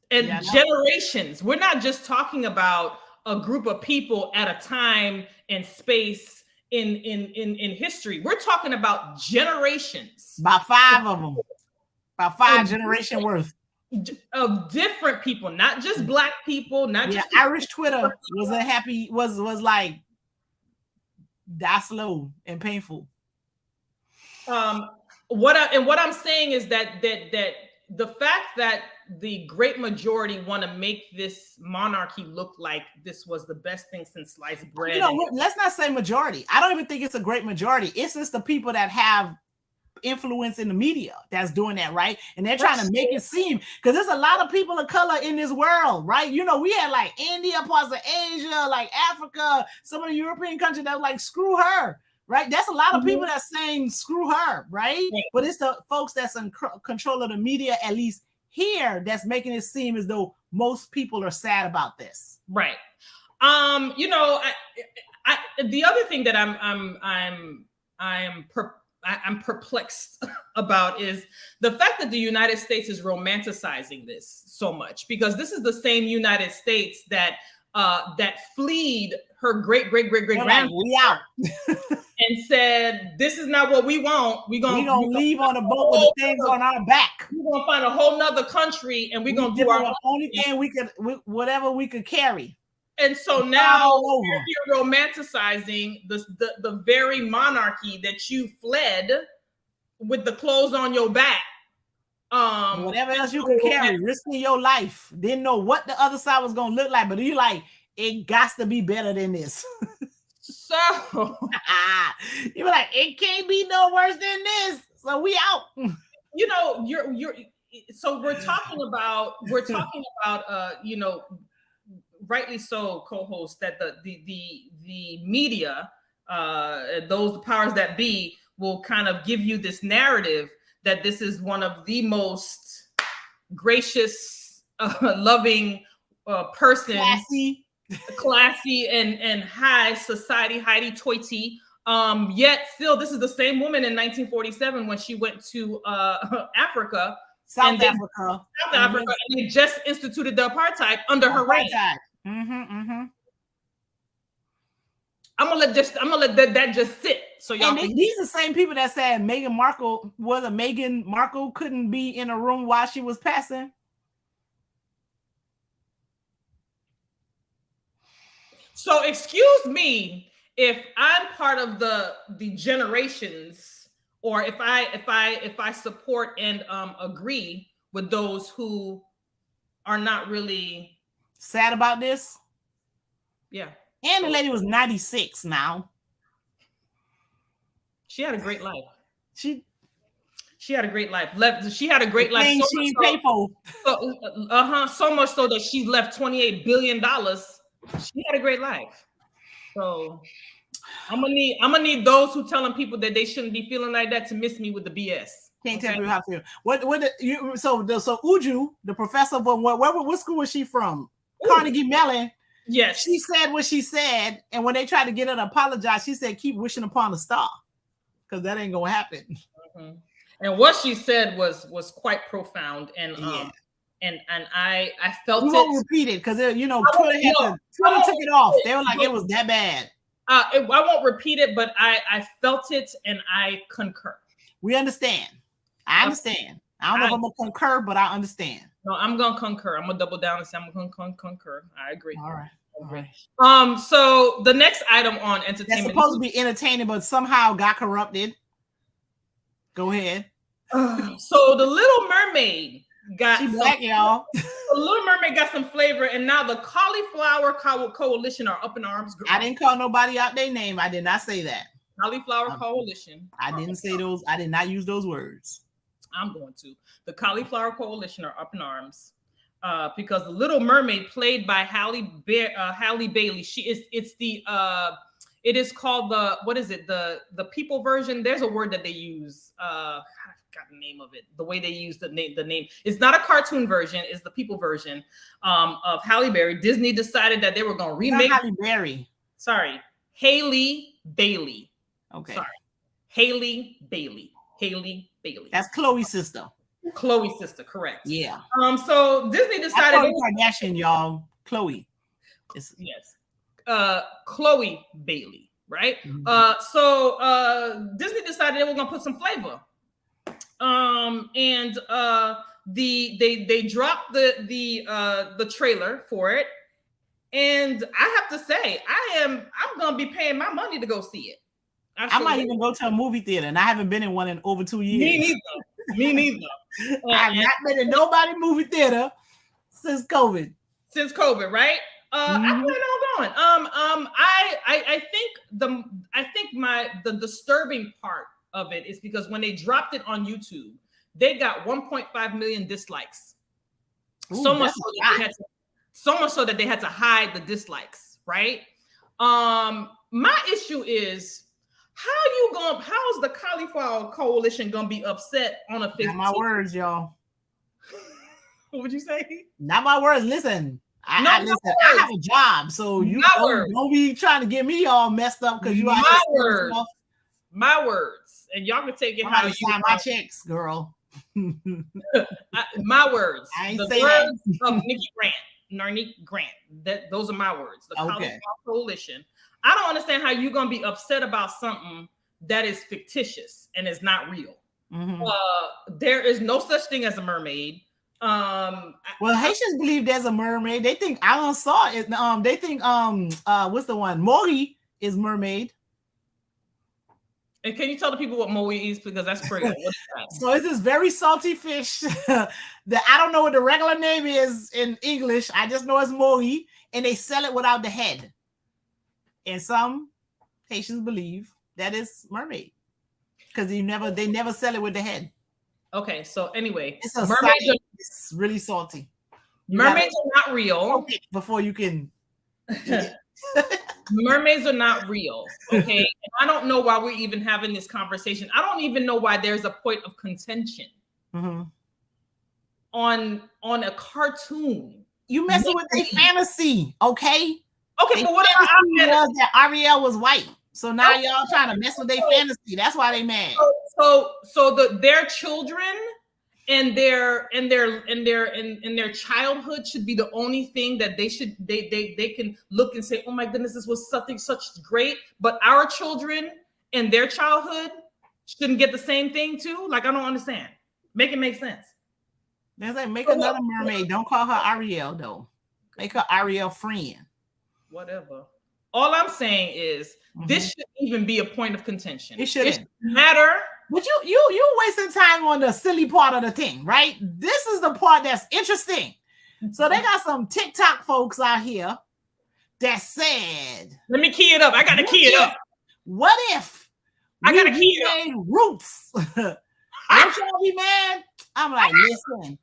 [SPEAKER 1] And generations. We're not just talking about a group of people at a time and space in history. We're talking about generations.
[SPEAKER 2] About 5 of them. About 5 generations worth
[SPEAKER 1] of different people, not just Black people, not just
[SPEAKER 2] Irish Twitter was like, that's slow and painful.
[SPEAKER 1] What I'm saying is that the fact that the great majority want to make this monarchy look like this was the best thing since sliced bread.
[SPEAKER 2] Let's not say majority. I don't even think it's a great majority. It's just the people that have influence in the media that's doing that, right? And they're trying to make it seem, because there's a lot of people of color in this world, right? We had like India, parts of Asia, like Africa, some of the European countries that were like, screw her. Right, that's a lot of people that's saying screw her, right? But it's the folks that's in control of the media, at least here, that's making it seem as though most people are sad about this.
[SPEAKER 1] Right. The other thing that I'm perplexed about is the fact that the United States is romanticizing this so much, because this is the same United States that fleed her great grandmother and said, this is not what we want. We're gonna
[SPEAKER 2] leave on a boat with the things on our back.
[SPEAKER 1] We're gonna find a whole nother country and we're gonna do our
[SPEAKER 2] only thing we could, whatever we could carry.
[SPEAKER 1] And so now you're romanticizing the very monarchy that you fled with the clothes on your back.
[SPEAKER 2] Whatever else you could carry, risking your life. Didn't know what the other side was gonna look like, but you like, it got to be better than this.
[SPEAKER 1] So
[SPEAKER 2] you were like, it can't be no worse than this. So we out.
[SPEAKER 1] So we're talking about rightly so, co-host, that the media, those powers that be, will kind of give you this narrative that this is one of the most gracious, loving persons, classy and high society, hoity-toity. Yet still, this is the same woman in 1947 when she went to Africa,
[SPEAKER 2] South Africa,
[SPEAKER 1] and they just instituted the apartheid under her reign. I'm gonna let that just sit. So y'all.
[SPEAKER 2] These are the same people that said Meghan Markle couldn't be in a room while she was passing.
[SPEAKER 1] So excuse me if I'm part of the generations, or if I support and agree with those who are not really
[SPEAKER 2] sad about this.
[SPEAKER 1] Yeah.
[SPEAKER 2] And the lady was 96 now.
[SPEAKER 1] She had a great life.
[SPEAKER 2] She
[SPEAKER 1] had a great life. She had a great life. So much so that she left $28 billion. She had a great life. So I'm gonna need those who telling people that they shouldn't be feeling like that to miss me with the BS.
[SPEAKER 2] Can't tell you how to feel. So Uju, the professor, what school was she from? Ooh. Carnegie Mellon.
[SPEAKER 1] Yes.
[SPEAKER 2] She said what she said, and when they tried to get her to apologize, she said, keep wishing upon a star, because that ain't gonna happen.
[SPEAKER 1] Mm-hmm. And what she said was quite profound, and I felt
[SPEAKER 2] we won't repeat it, because Twitter took it off. They were like, it was that bad.
[SPEAKER 1] I won't repeat it, but I felt it and I concur.
[SPEAKER 2] We understand. I understand. I don't know if I'm gonna concur, but I understand.
[SPEAKER 1] No, I'm gonna concur. I'm gonna double down and say I'm gonna concur. I agree.
[SPEAKER 2] All right. All right.
[SPEAKER 1] So the next item on entertainment.
[SPEAKER 2] That's supposed to be entertaining, but somehow got corrupted. Go ahead.
[SPEAKER 1] So the Little Mermaid got
[SPEAKER 2] she black, y'all.
[SPEAKER 1] The Little Mermaid got some flavor, and now the Cauliflower Coalition are up in arms. Girl.
[SPEAKER 2] I didn't call nobody out their name. I did not say that.
[SPEAKER 1] Cauliflower Coalition.
[SPEAKER 2] I didn't say those. I did not use those words.
[SPEAKER 1] I'm going to. The Cauliflower Coalition are up in arms because the Little Mermaid, played by Halle Bailey, it is called what is it? The people version. There's a word that they use. I forgot the name of it. The way they use the name. It's not a cartoon version. It's the people version of Halle Berry. Disney decided that they were going to remake.
[SPEAKER 2] Halle Berry.
[SPEAKER 1] Sorry, Halle Bailey.
[SPEAKER 2] Okay.
[SPEAKER 1] Sorry, Halle Bailey. Halle Bailey.
[SPEAKER 2] That's Chloe's sister.
[SPEAKER 1] Chloe's sister, correct.
[SPEAKER 2] Yeah.
[SPEAKER 1] So Disney decided.
[SPEAKER 2] Khloe Kardashian, y'all. Chloe.
[SPEAKER 1] Yes. Chloe Bailey, right?
[SPEAKER 2] Mm-hmm.
[SPEAKER 1] So Disney decided they were gonna put some flavor. And they dropped the trailer for it. And I have to say, I'm gonna be paying my money to go see it.
[SPEAKER 2] Absolutely. I might even go to a movie theater, and I haven't been in one in over 2 years.
[SPEAKER 1] Me neither.
[SPEAKER 2] I've not been in nobody movie theater since COVID.
[SPEAKER 1] Right? I plan on going. I think the disturbing part of it is because when they dropped it on YouTube, they got 1.5 million dislikes.
[SPEAKER 2] Ooh,
[SPEAKER 1] so much so that they had to hide the dislikes, right? My issue is how's the Cauliflower Coalition gonna be upset on a 15th?
[SPEAKER 2] Not my words, y'all.
[SPEAKER 1] What would you say?
[SPEAKER 2] Not my words. Listen, I have a job, so you don't be trying to get me all messed up because you
[SPEAKER 1] my words. My words, and y'all can take it how you
[SPEAKER 2] sign my checks, girl.
[SPEAKER 1] My words.
[SPEAKER 2] I ain't
[SPEAKER 1] the
[SPEAKER 2] say
[SPEAKER 1] words
[SPEAKER 2] that.
[SPEAKER 1] of Narnique Grant. Those are my words. The Cauliflower Coalition. I don't understand how you're gonna be upset about something that is fictitious and is not real.
[SPEAKER 2] Mm-hmm.
[SPEAKER 1] There is no such thing as a mermaid.
[SPEAKER 2] Well, Haitians believe there's a mermaid. They think I saw it. They think what's the one? Maury is mermaid.
[SPEAKER 1] And can you tell the people what moe is, because that's pretty good. What is that?
[SPEAKER 2] So it's this very salty fish that I don't know what the regular name is in English. I just know it's moe, and they sell it without the head. And some Haitians believe that is mermaid because they never sell it with the head.
[SPEAKER 1] Okay, so anyway,
[SPEAKER 2] it's mermaids. It's really salty.
[SPEAKER 1] Mermaids are not real.
[SPEAKER 2] Before you can.
[SPEAKER 1] Mermaids are not real. Okay, and I don't know why we're even having this conversation. I don't even know why there's a point of contention on a cartoon.
[SPEAKER 2] You messing with their fantasy, okay?
[SPEAKER 1] Okay, but what
[SPEAKER 2] was that Ariel was white? So now y'all trying to mess with their fantasy. That's why they mad.
[SPEAKER 1] So their children and their childhood should be the only thing that they can look and say, oh my goodness, this was something such great. But our children and their childhood shouldn't get the same thing too. Like, I don't understand. Make it make sense.
[SPEAKER 2] That's like make another mermaid. Don't call her Ariel though. Make her Ariel friend.
[SPEAKER 1] Whatever. All I'm saying is this shouldn't even be a point of contention.
[SPEAKER 2] It shouldn't
[SPEAKER 1] matter.
[SPEAKER 2] But you wasting time on the silly part of the thing, right? This is the part that's interesting. So they got some TikTok folks out here that said,
[SPEAKER 1] let me key it up. I gotta key it up.
[SPEAKER 2] What if
[SPEAKER 1] I gotta key it up?
[SPEAKER 2] Roots. Don't y'all be mad? I'm like, listen,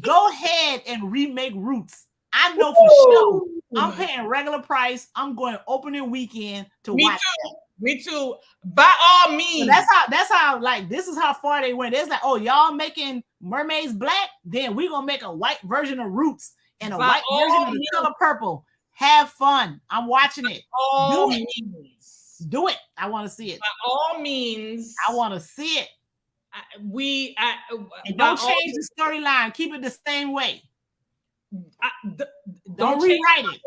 [SPEAKER 2] go ahead and remake Roots. I know for sure. I'm paying regular price. I'm going opening weekend to watch it.
[SPEAKER 1] Me too. By all means.
[SPEAKER 2] So that's how like this is how far they went. It's like, oh, y'all making mermaids black, then we're gonna make a white version of Roots and a white version of the color purple. Have fun. I'm watching it. Do it. I want to see it.
[SPEAKER 1] By all means.
[SPEAKER 2] I want to see it.
[SPEAKER 1] And
[SPEAKER 2] don't change the storyline. Keep it the same way.
[SPEAKER 1] Don't
[SPEAKER 2] rewrite it.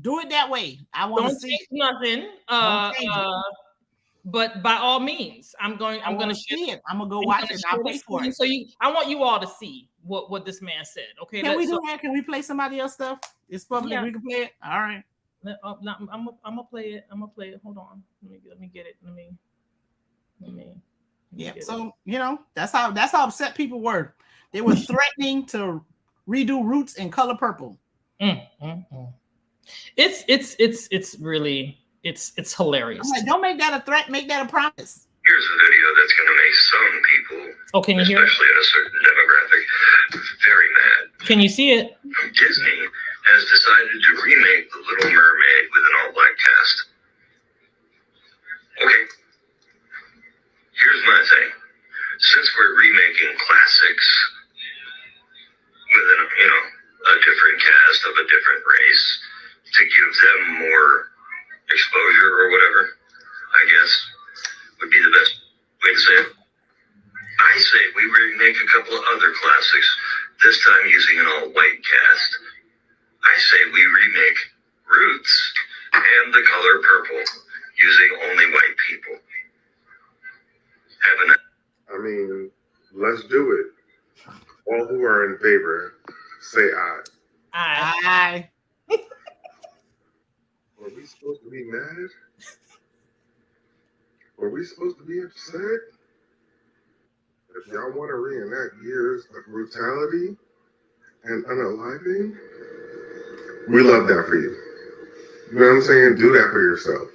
[SPEAKER 2] Do it that way. I want to
[SPEAKER 1] Don't
[SPEAKER 2] see.
[SPEAKER 1] change nothing.
[SPEAKER 2] Don't change it.
[SPEAKER 1] But by all means, I'm going to
[SPEAKER 2] see it. I'm gonna go watch it. I'll pay for it.
[SPEAKER 1] So I want you all to see what this man said. Okay.
[SPEAKER 2] Can we do that? Can we play somebody else stuff? It's public. Yeah. We can play it. All right.
[SPEAKER 1] I'm gonna play it. I'm gonna play it. Hold on. Let me get it. Let me
[SPEAKER 2] yeah. So that's how upset people were. They were threatening to redo Roots in Color Purple.
[SPEAKER 1] It's really it's hilarious.
[SPEAKER 2] I'm like, don't make that a threat. Make that a promise.
[SPEAKER 3] Here's a video that's going to make some people,
[SPEAKER 1] can you hear it?
[SPEAKER 3] Especially in a certain demographic, very mad.
[SPEAKER 1] Can you see it?
[SPEAKER 3] Disney has decided to remake The Little Mermaid with an all-black cast. Okay. Here's my thing. Since we're remaking classics with a different cast of a different race to give them more exposure or whatever, I guess would be the best way to say it. I say we remake a couple of other classics, this time using an all-white cast. I say we remake Roots and The Color Purple using only white people.
[SPEAKER 4] I mean, let's do it. All who are in favor, say aye.
[SPEAKER 2] Aye.
[SPEAKER 4] Were we supposed to be mad? Were we supposed to be upset? If y'all want to reenact years of brutality and unaliving, we love that for you. You know what I'm saying? Do that for yourself.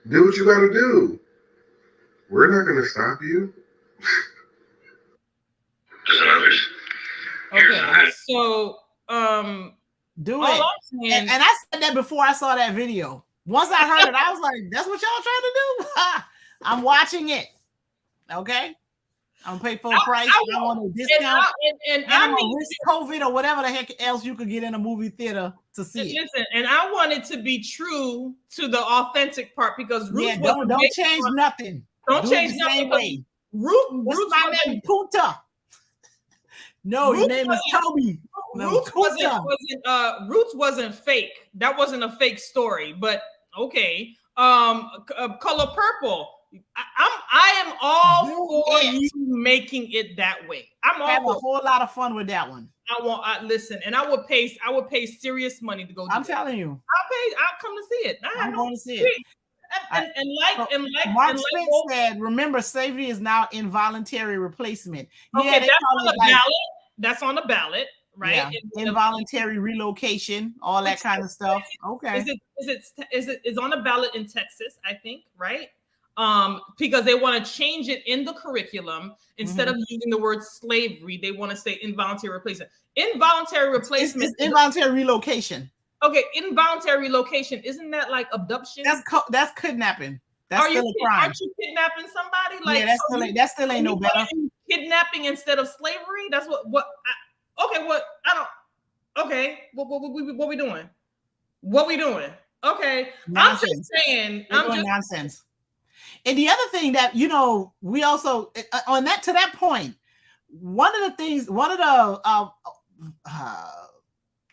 [SPEAKER 4] Do what you got to do. We're not going to stop you.
[SPEAKER 1] Okay, so
[SPEAKER 2] do it. And I said that before I saw that video. Once I heard it, I was like, "That's what y'all trying to do." I'm watching it. Okay, I'm gonna pay full price. I don't want a discount. And I don't want risk COVID or whatever the heck else you could get in a movie theater to see it.
[SPEAKER 1] Listen, and I want it to be true to the authentic part because Ruth
[SPEAKER 2] don't change nothing.
[SPEAKER 1] Don't change nothing. Ruth
[SPEAKER 2] my name Punta. No, your name is Toby.
[SPEAKER 1] Roots wasn't fake. That wasn't a fake story, but okay. Color Purple. I am all for you making it that way. I'm all
[SPEAKER 2] have a whole lot of fun with that one.
[SPEAKER 1] Listen, and I would pay serious money to go.
[SPEAKER 2] I'm telling you,
[SPEAKER 1] I'll come to see it.
[SPEAKER 2] I'm going to see it. Mark Spence said, remember, slavery is now involuntary replacement.
[SPEAKER 1] Okay, that's on the ballot, right?
[SPEAKER 2] Yeah, involuntary relocation, all that kind of stuff. Okay.
[SPEAKER 1] Is on the ballot in Texas, I think, right? Because they want to change it in the curriculum instead of using the word slavery, they want to say involuntary replacement. Involuntary replacement.
[SPEAKER 2] It's involuntary relocation.
[SPEAKER 1] Okay, involuntary relocation, isn't that like abduction?
[SPEAKER 2] That's kidnapping. That's still a crime.
[SPEAKER 1] Aren't you kidnapping somebody? Like
[SPEAKER 2] that still ain't no better.
[SPEAKER 1] Kidnapping instead of slavery. That's what we doing? What we doing? Okay, nonsense. I'm just saying.
[SPEAKER 2] Nonsense. And the other thing that we also on that to that point, one of the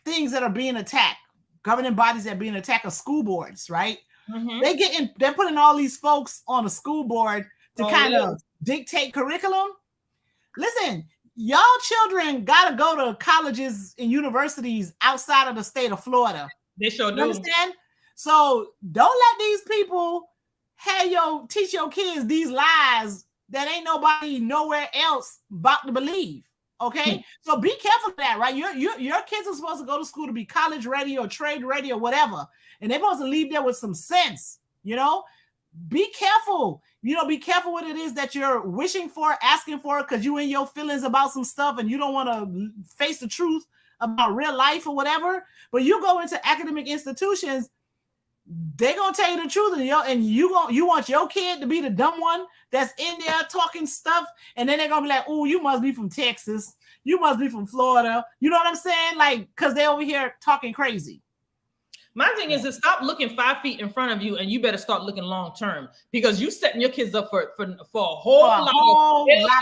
[SPEAKER 2] things that are being attacked, governing bodies that are being attacked are school boards, right? Mm-hmm. They're putting all these folks on a school board to kind of dictate curriculum. Listen, y'all children got to go to colleges and universities outside of the state of Florida.
[SPEAKER 1] They sure do.
[SPEAKER 2] You understand? So don't let these people teach your kids these lies that ain't nobody nowhere else about to believe. Okay, so be careful of that, right? Your kids are supposed to go to school to be college ready or trade ready or whatever, and they're supposed to leave there with some sense. Be careful. Be careful what it is that you're wishing for, asking for, because you in your feelings about some stuff and you don't want to face the truth about real life or whatever. But you go into academic institutions, they're gonna tell you the truth, and you want your kid to be the dumb one that's in there talking stuff, and then they're gonna be like, "Oh, you must be from Texas, you must be from Florida." You know what I'm saying? Like, because they're over here talking crazy.
[SPEAKER 1] My thing is to stop looking 5 feet in front of you, and you better start looking long term, because you setting your kids up for a whole lot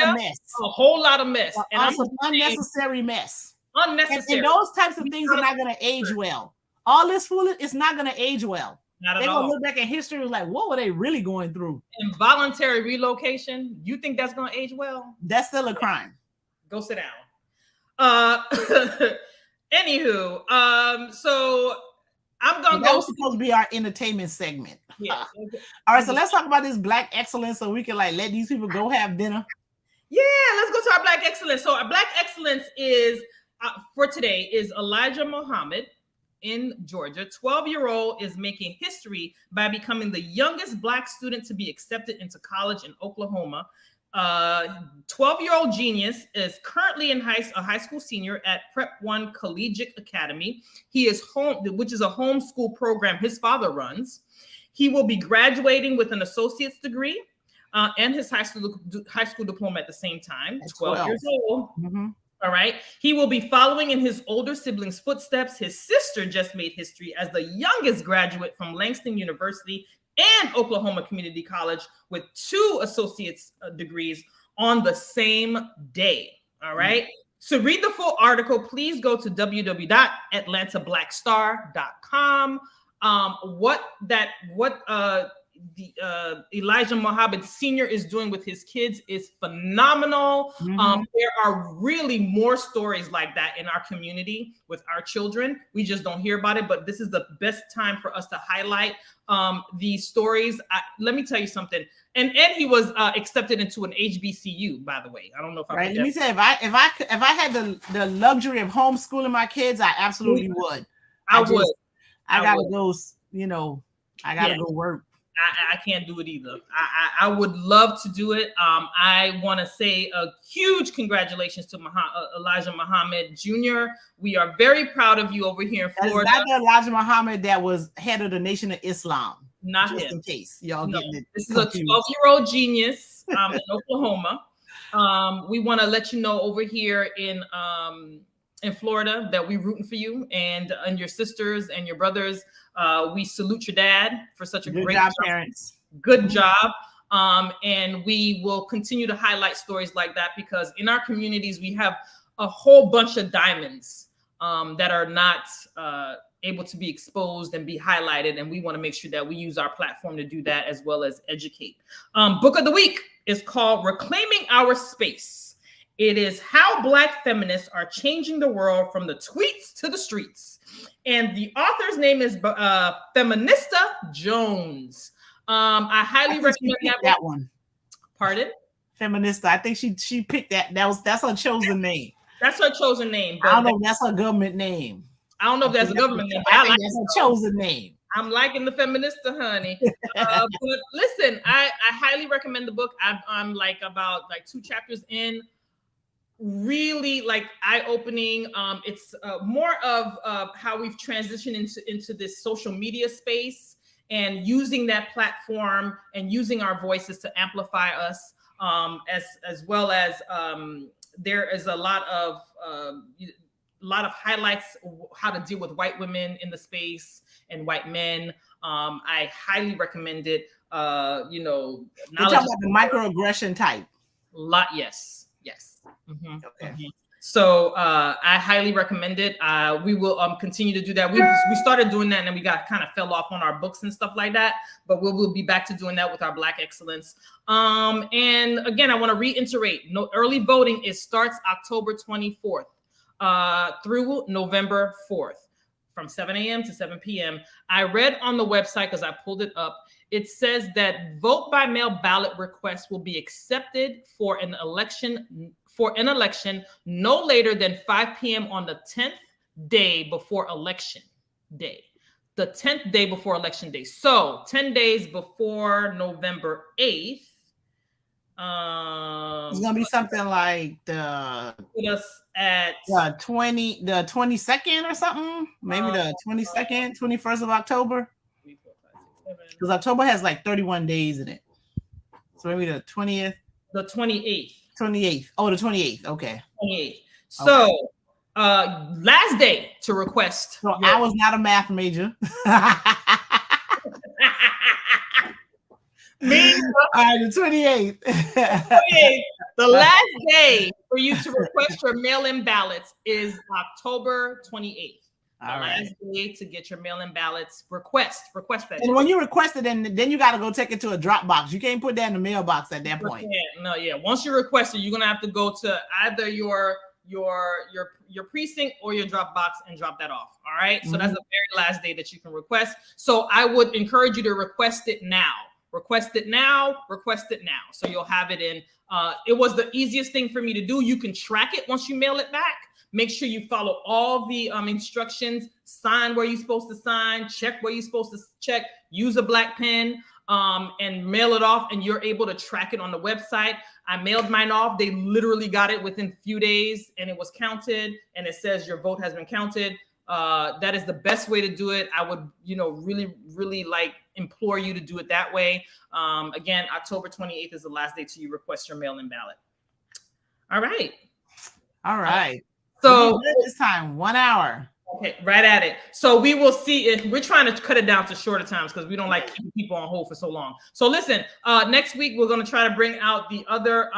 [SPEAKER 1] of mess. A whole lot of mess,
[SPEAKER 2] and unnecessary mess.
[SPEAKER 1] Unnecessary.
[SPEAKER 2] And those types of things are not going to age well. all this foolish, it's not going to age well.
[SPEAKER 1] Not
[SPEAKER 2] They're
[SPEAKER 1] at
[SPEAKER 2] going to
[SPEAKER 1] all.
[SPEAKER 2] look back at history and like, what were they really going through?
[SPEAKER 1] Involuntary relocation. You think that's going to age well?
[SPEAKER 2] That's still a crime.
[SPEAKER 1] Go sit down. Anywho, so I'm gonna
[SPEAKER 2] That
[SPEAKER 1] go.
[SPEAKER 2] was supposed to be our entertainment segment.
[SPEAKER 1] Yeah.
[SPEAKER 2] All right, so let's talk about this Black excellence so we can like let these people go have dinner.
[SPEAKER 1] Yeah, let's go to our Black excellence. So our Black excellence is for today is Elijah Muhammad in Georgia. 12-year-old is making history by becoming the youngest Black student to be accepted into college in Oklahoma. 12-year-old genius is currently a high school senior at Prep 1 Collegiate Academy. He is which is a homeschool program his father runs. He will be graduating with an associate's degree and his high school diploma at the same time. 12 years old.
[SPEAKER 2] Mm-hmm.
[SPEAKER 1] All right. He will be following in his older siblings' footsteps. His sister just made history as the youngest graduate from Langston University and Oklahoma Community College with 2 associate's degrees on the same day. All right. To read the full article, please go to www.atlantablackstar.com. Elijah Muhammad Sr. is doing with his kids is phenomenal.
[SPEAKER 2] Mm-hmm.
[SPEAKER 1] There are really more stories like that in our community with our children. We just don't hear about it, but this is the best time for us to highlight these stories. Let me tell you something. And he was accepted into an HBCU, by the way. I don't know if
[SPEAKER 2] Let me say, if I had the luxury of homeschooling my kids, I absolutely would. I would. I gotta go. I gotta go work.
[SPEAKER 1] I can't do it either. I would love to do it. I want to say a huge congratulations to Elijah Muhammad Jr. We are very proud of you over here in Florida.
[SPEAKER 2] That's not the Elijah Muhammad that was head of the Nation of Islam.
[SPEAKER 1] Not
[SPEAKER 2] just
[SPEAKER 1] him.
[SPEAKER 2] In case y'all getting it.
[SPEAKER 1] This is a 12-year-old genius in Oklahoma. We want to let you know over here in Florida that we're rooting for you and your sisters and your brothers. We salute your dad for such a great job,
[SPEAKER 2] parents.
[SPEAKER 1] Good job. And we will continue to highlight stories like that because in our communities, we have a whole bunch of diamonds that are not able to be exposed and be highlighted. And we want to make sure that we use our platform to do that as well as educate. Book of the week is called Reclaiming Our Space. It is how Black feminists are changing the world from the tweets to the streets. And the author's name is Feminista Jones. I highly recommend
[SPEAKER 2] that one.
[SPEAKER 1] Pardon?
[SPEAKER 2] Feminista. I think she picked that. That's her chosen name.
[SPEAKER 1] That's her chosen name.
[SPEAKER 2] But I don't know if that's her government name.
[SPEAKER 1] I don't know if that's a government name.
[SPEAKER 2] I think that's her chosen name.
[SPEAKER 1] I'm liking the Feminista, honey. But listen, I highly recommend the book. I'm like about 2 chapters in. Really like eye-opening. It's more of how we've transitioned into this social media space and using that platform and using our voices to amplify us, as well as there is a lot of highlights how to deal with white women in the space and white men. I highly recommend it. You're talking
[SPEAKER 2] about the microaggression type.
[SPEAKER 1] Yes. Mm-hmm.
[SPEAKER 2] Okay.
[SPEAKER 1] Mm-hmm. So I highly recommend it. We will continue to do that. We started doing that and then we kind of fell off on our books and stuff like that. But we'll be back to doing that with our Black excellence. And again, I want to reiterate: early voting starts October 24th through November 4th from 7 a.m. to 7 p.m. I read on the website because I pulled it up. It says that vote by mail ballot requests will be accepted for an election no later than 5 p.m. on the 10th day before election day. The 10th day before election day. So 10 days before November 8th.
[SPEAKER 2] It's gonna be something like
[SPEAKER 1] put us at
[SPEAKER 2] the 22nd or something. Maybe the 22nd, 21st of October. Because October has like 31 days in it. So maybe the 20th.
[SPEAKER 1] The 28th.
[SPEAKER 2] 28th. Oh, the 28th. Okay.
[SPEAKER 1] 28th. So last day to request.
[SPEAKER 2] So I was not a math major.
[SPEAKER 1] Me?
[SPEAKER 2] The 28th.
[SPEAKER 1] 28th. The last day for you to request your mail-in ballots is October 28th.
[SPEAKER 2] All
[SPEAKER 1] last day to get your mail-in ballots. Request that.
[SPEAKER 2] And when you request it, then you got to go take it to a Dropbox. You can't put that in the mailbox at that point.
[SPEAKER 1] No, yeah. Once you request it, you're gonna have to go to either your precinct or your Dropbox and drop that off. All right. So that's the very last day that you can request. So I would encourage you to request it now. Request it now. So you'll have it in. It was the easiest thing for me to do. You can track it once you mail it back. Make sure you follow all the instructions. Sign where you're supposed to sign. Check where you're supposed to check. Use a black pen and mail it off, and you're able to track it on the website. I mailed mine off. They literally got it within a few days, and it was counted, and it says your vote has been counted. That is the best way to do it. I would, really, really implore you to do it that way. Again, October 28th is the last day till you request your mail-in ballot. All right. So
[SPEAKER 2] this time, 1 hour.
[SPEAKER 1] Okay, right at it. So we will see if we're trying to cut it down to shorter times because we don't like keeping people on hold for so long. So listen, next week we're going to try to bring out the other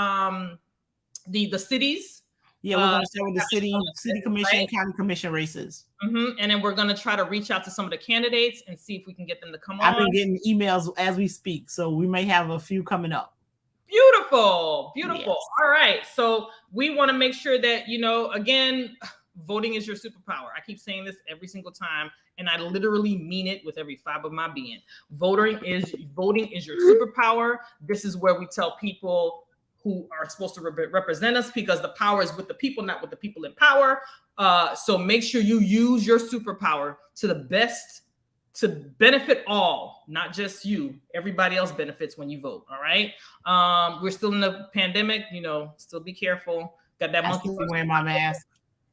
[SPEAKER 1] the cities.
[SPEAKER 2] Yeah, we're going to start with the city commission, right? County commission races.
[SPEAKER 1] And then we're going to try to reach out to some of the candidates and see if we can get them to come on.
[SPEAKER 2] I've been getting emails as we speak, so we may have a few coming up.
[SPEAKER 1] Beautiful.
[SPEAKER 2] Yes.
[SPEAKER 1] All right. So we want to make sure that, again, voting is your superpower. I keep saying this every single time, and I literally mean it with every fiber of my being. Voting is your superpower. This is where we tell people who are supposed to represent us, because the power is with the people, not with the people in power. So make sure you use your superpower to the best, to benefit all, not just you. Everybody else benefits when you vote. All right. We're still in the pandemic. Still be careful. Got that monkey
[SPEAKER 2] wearing my mask.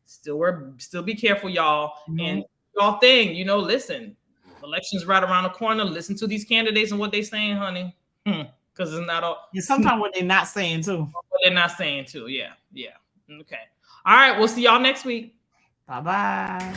[SPEAKER 1] Still be careful, y'all. And y'all thing, listen. Elections right around the corner. Listen to these candidates and what they saying, honey. Because it's not all.
[SPEAKER 2] Yeah, sometimes what they're not saying too.
[SPEAKER 1] What they're not saying too. Yeah. Okay. All right. We'll see y'all next week.
[SPEAKER 2] Bye-bye.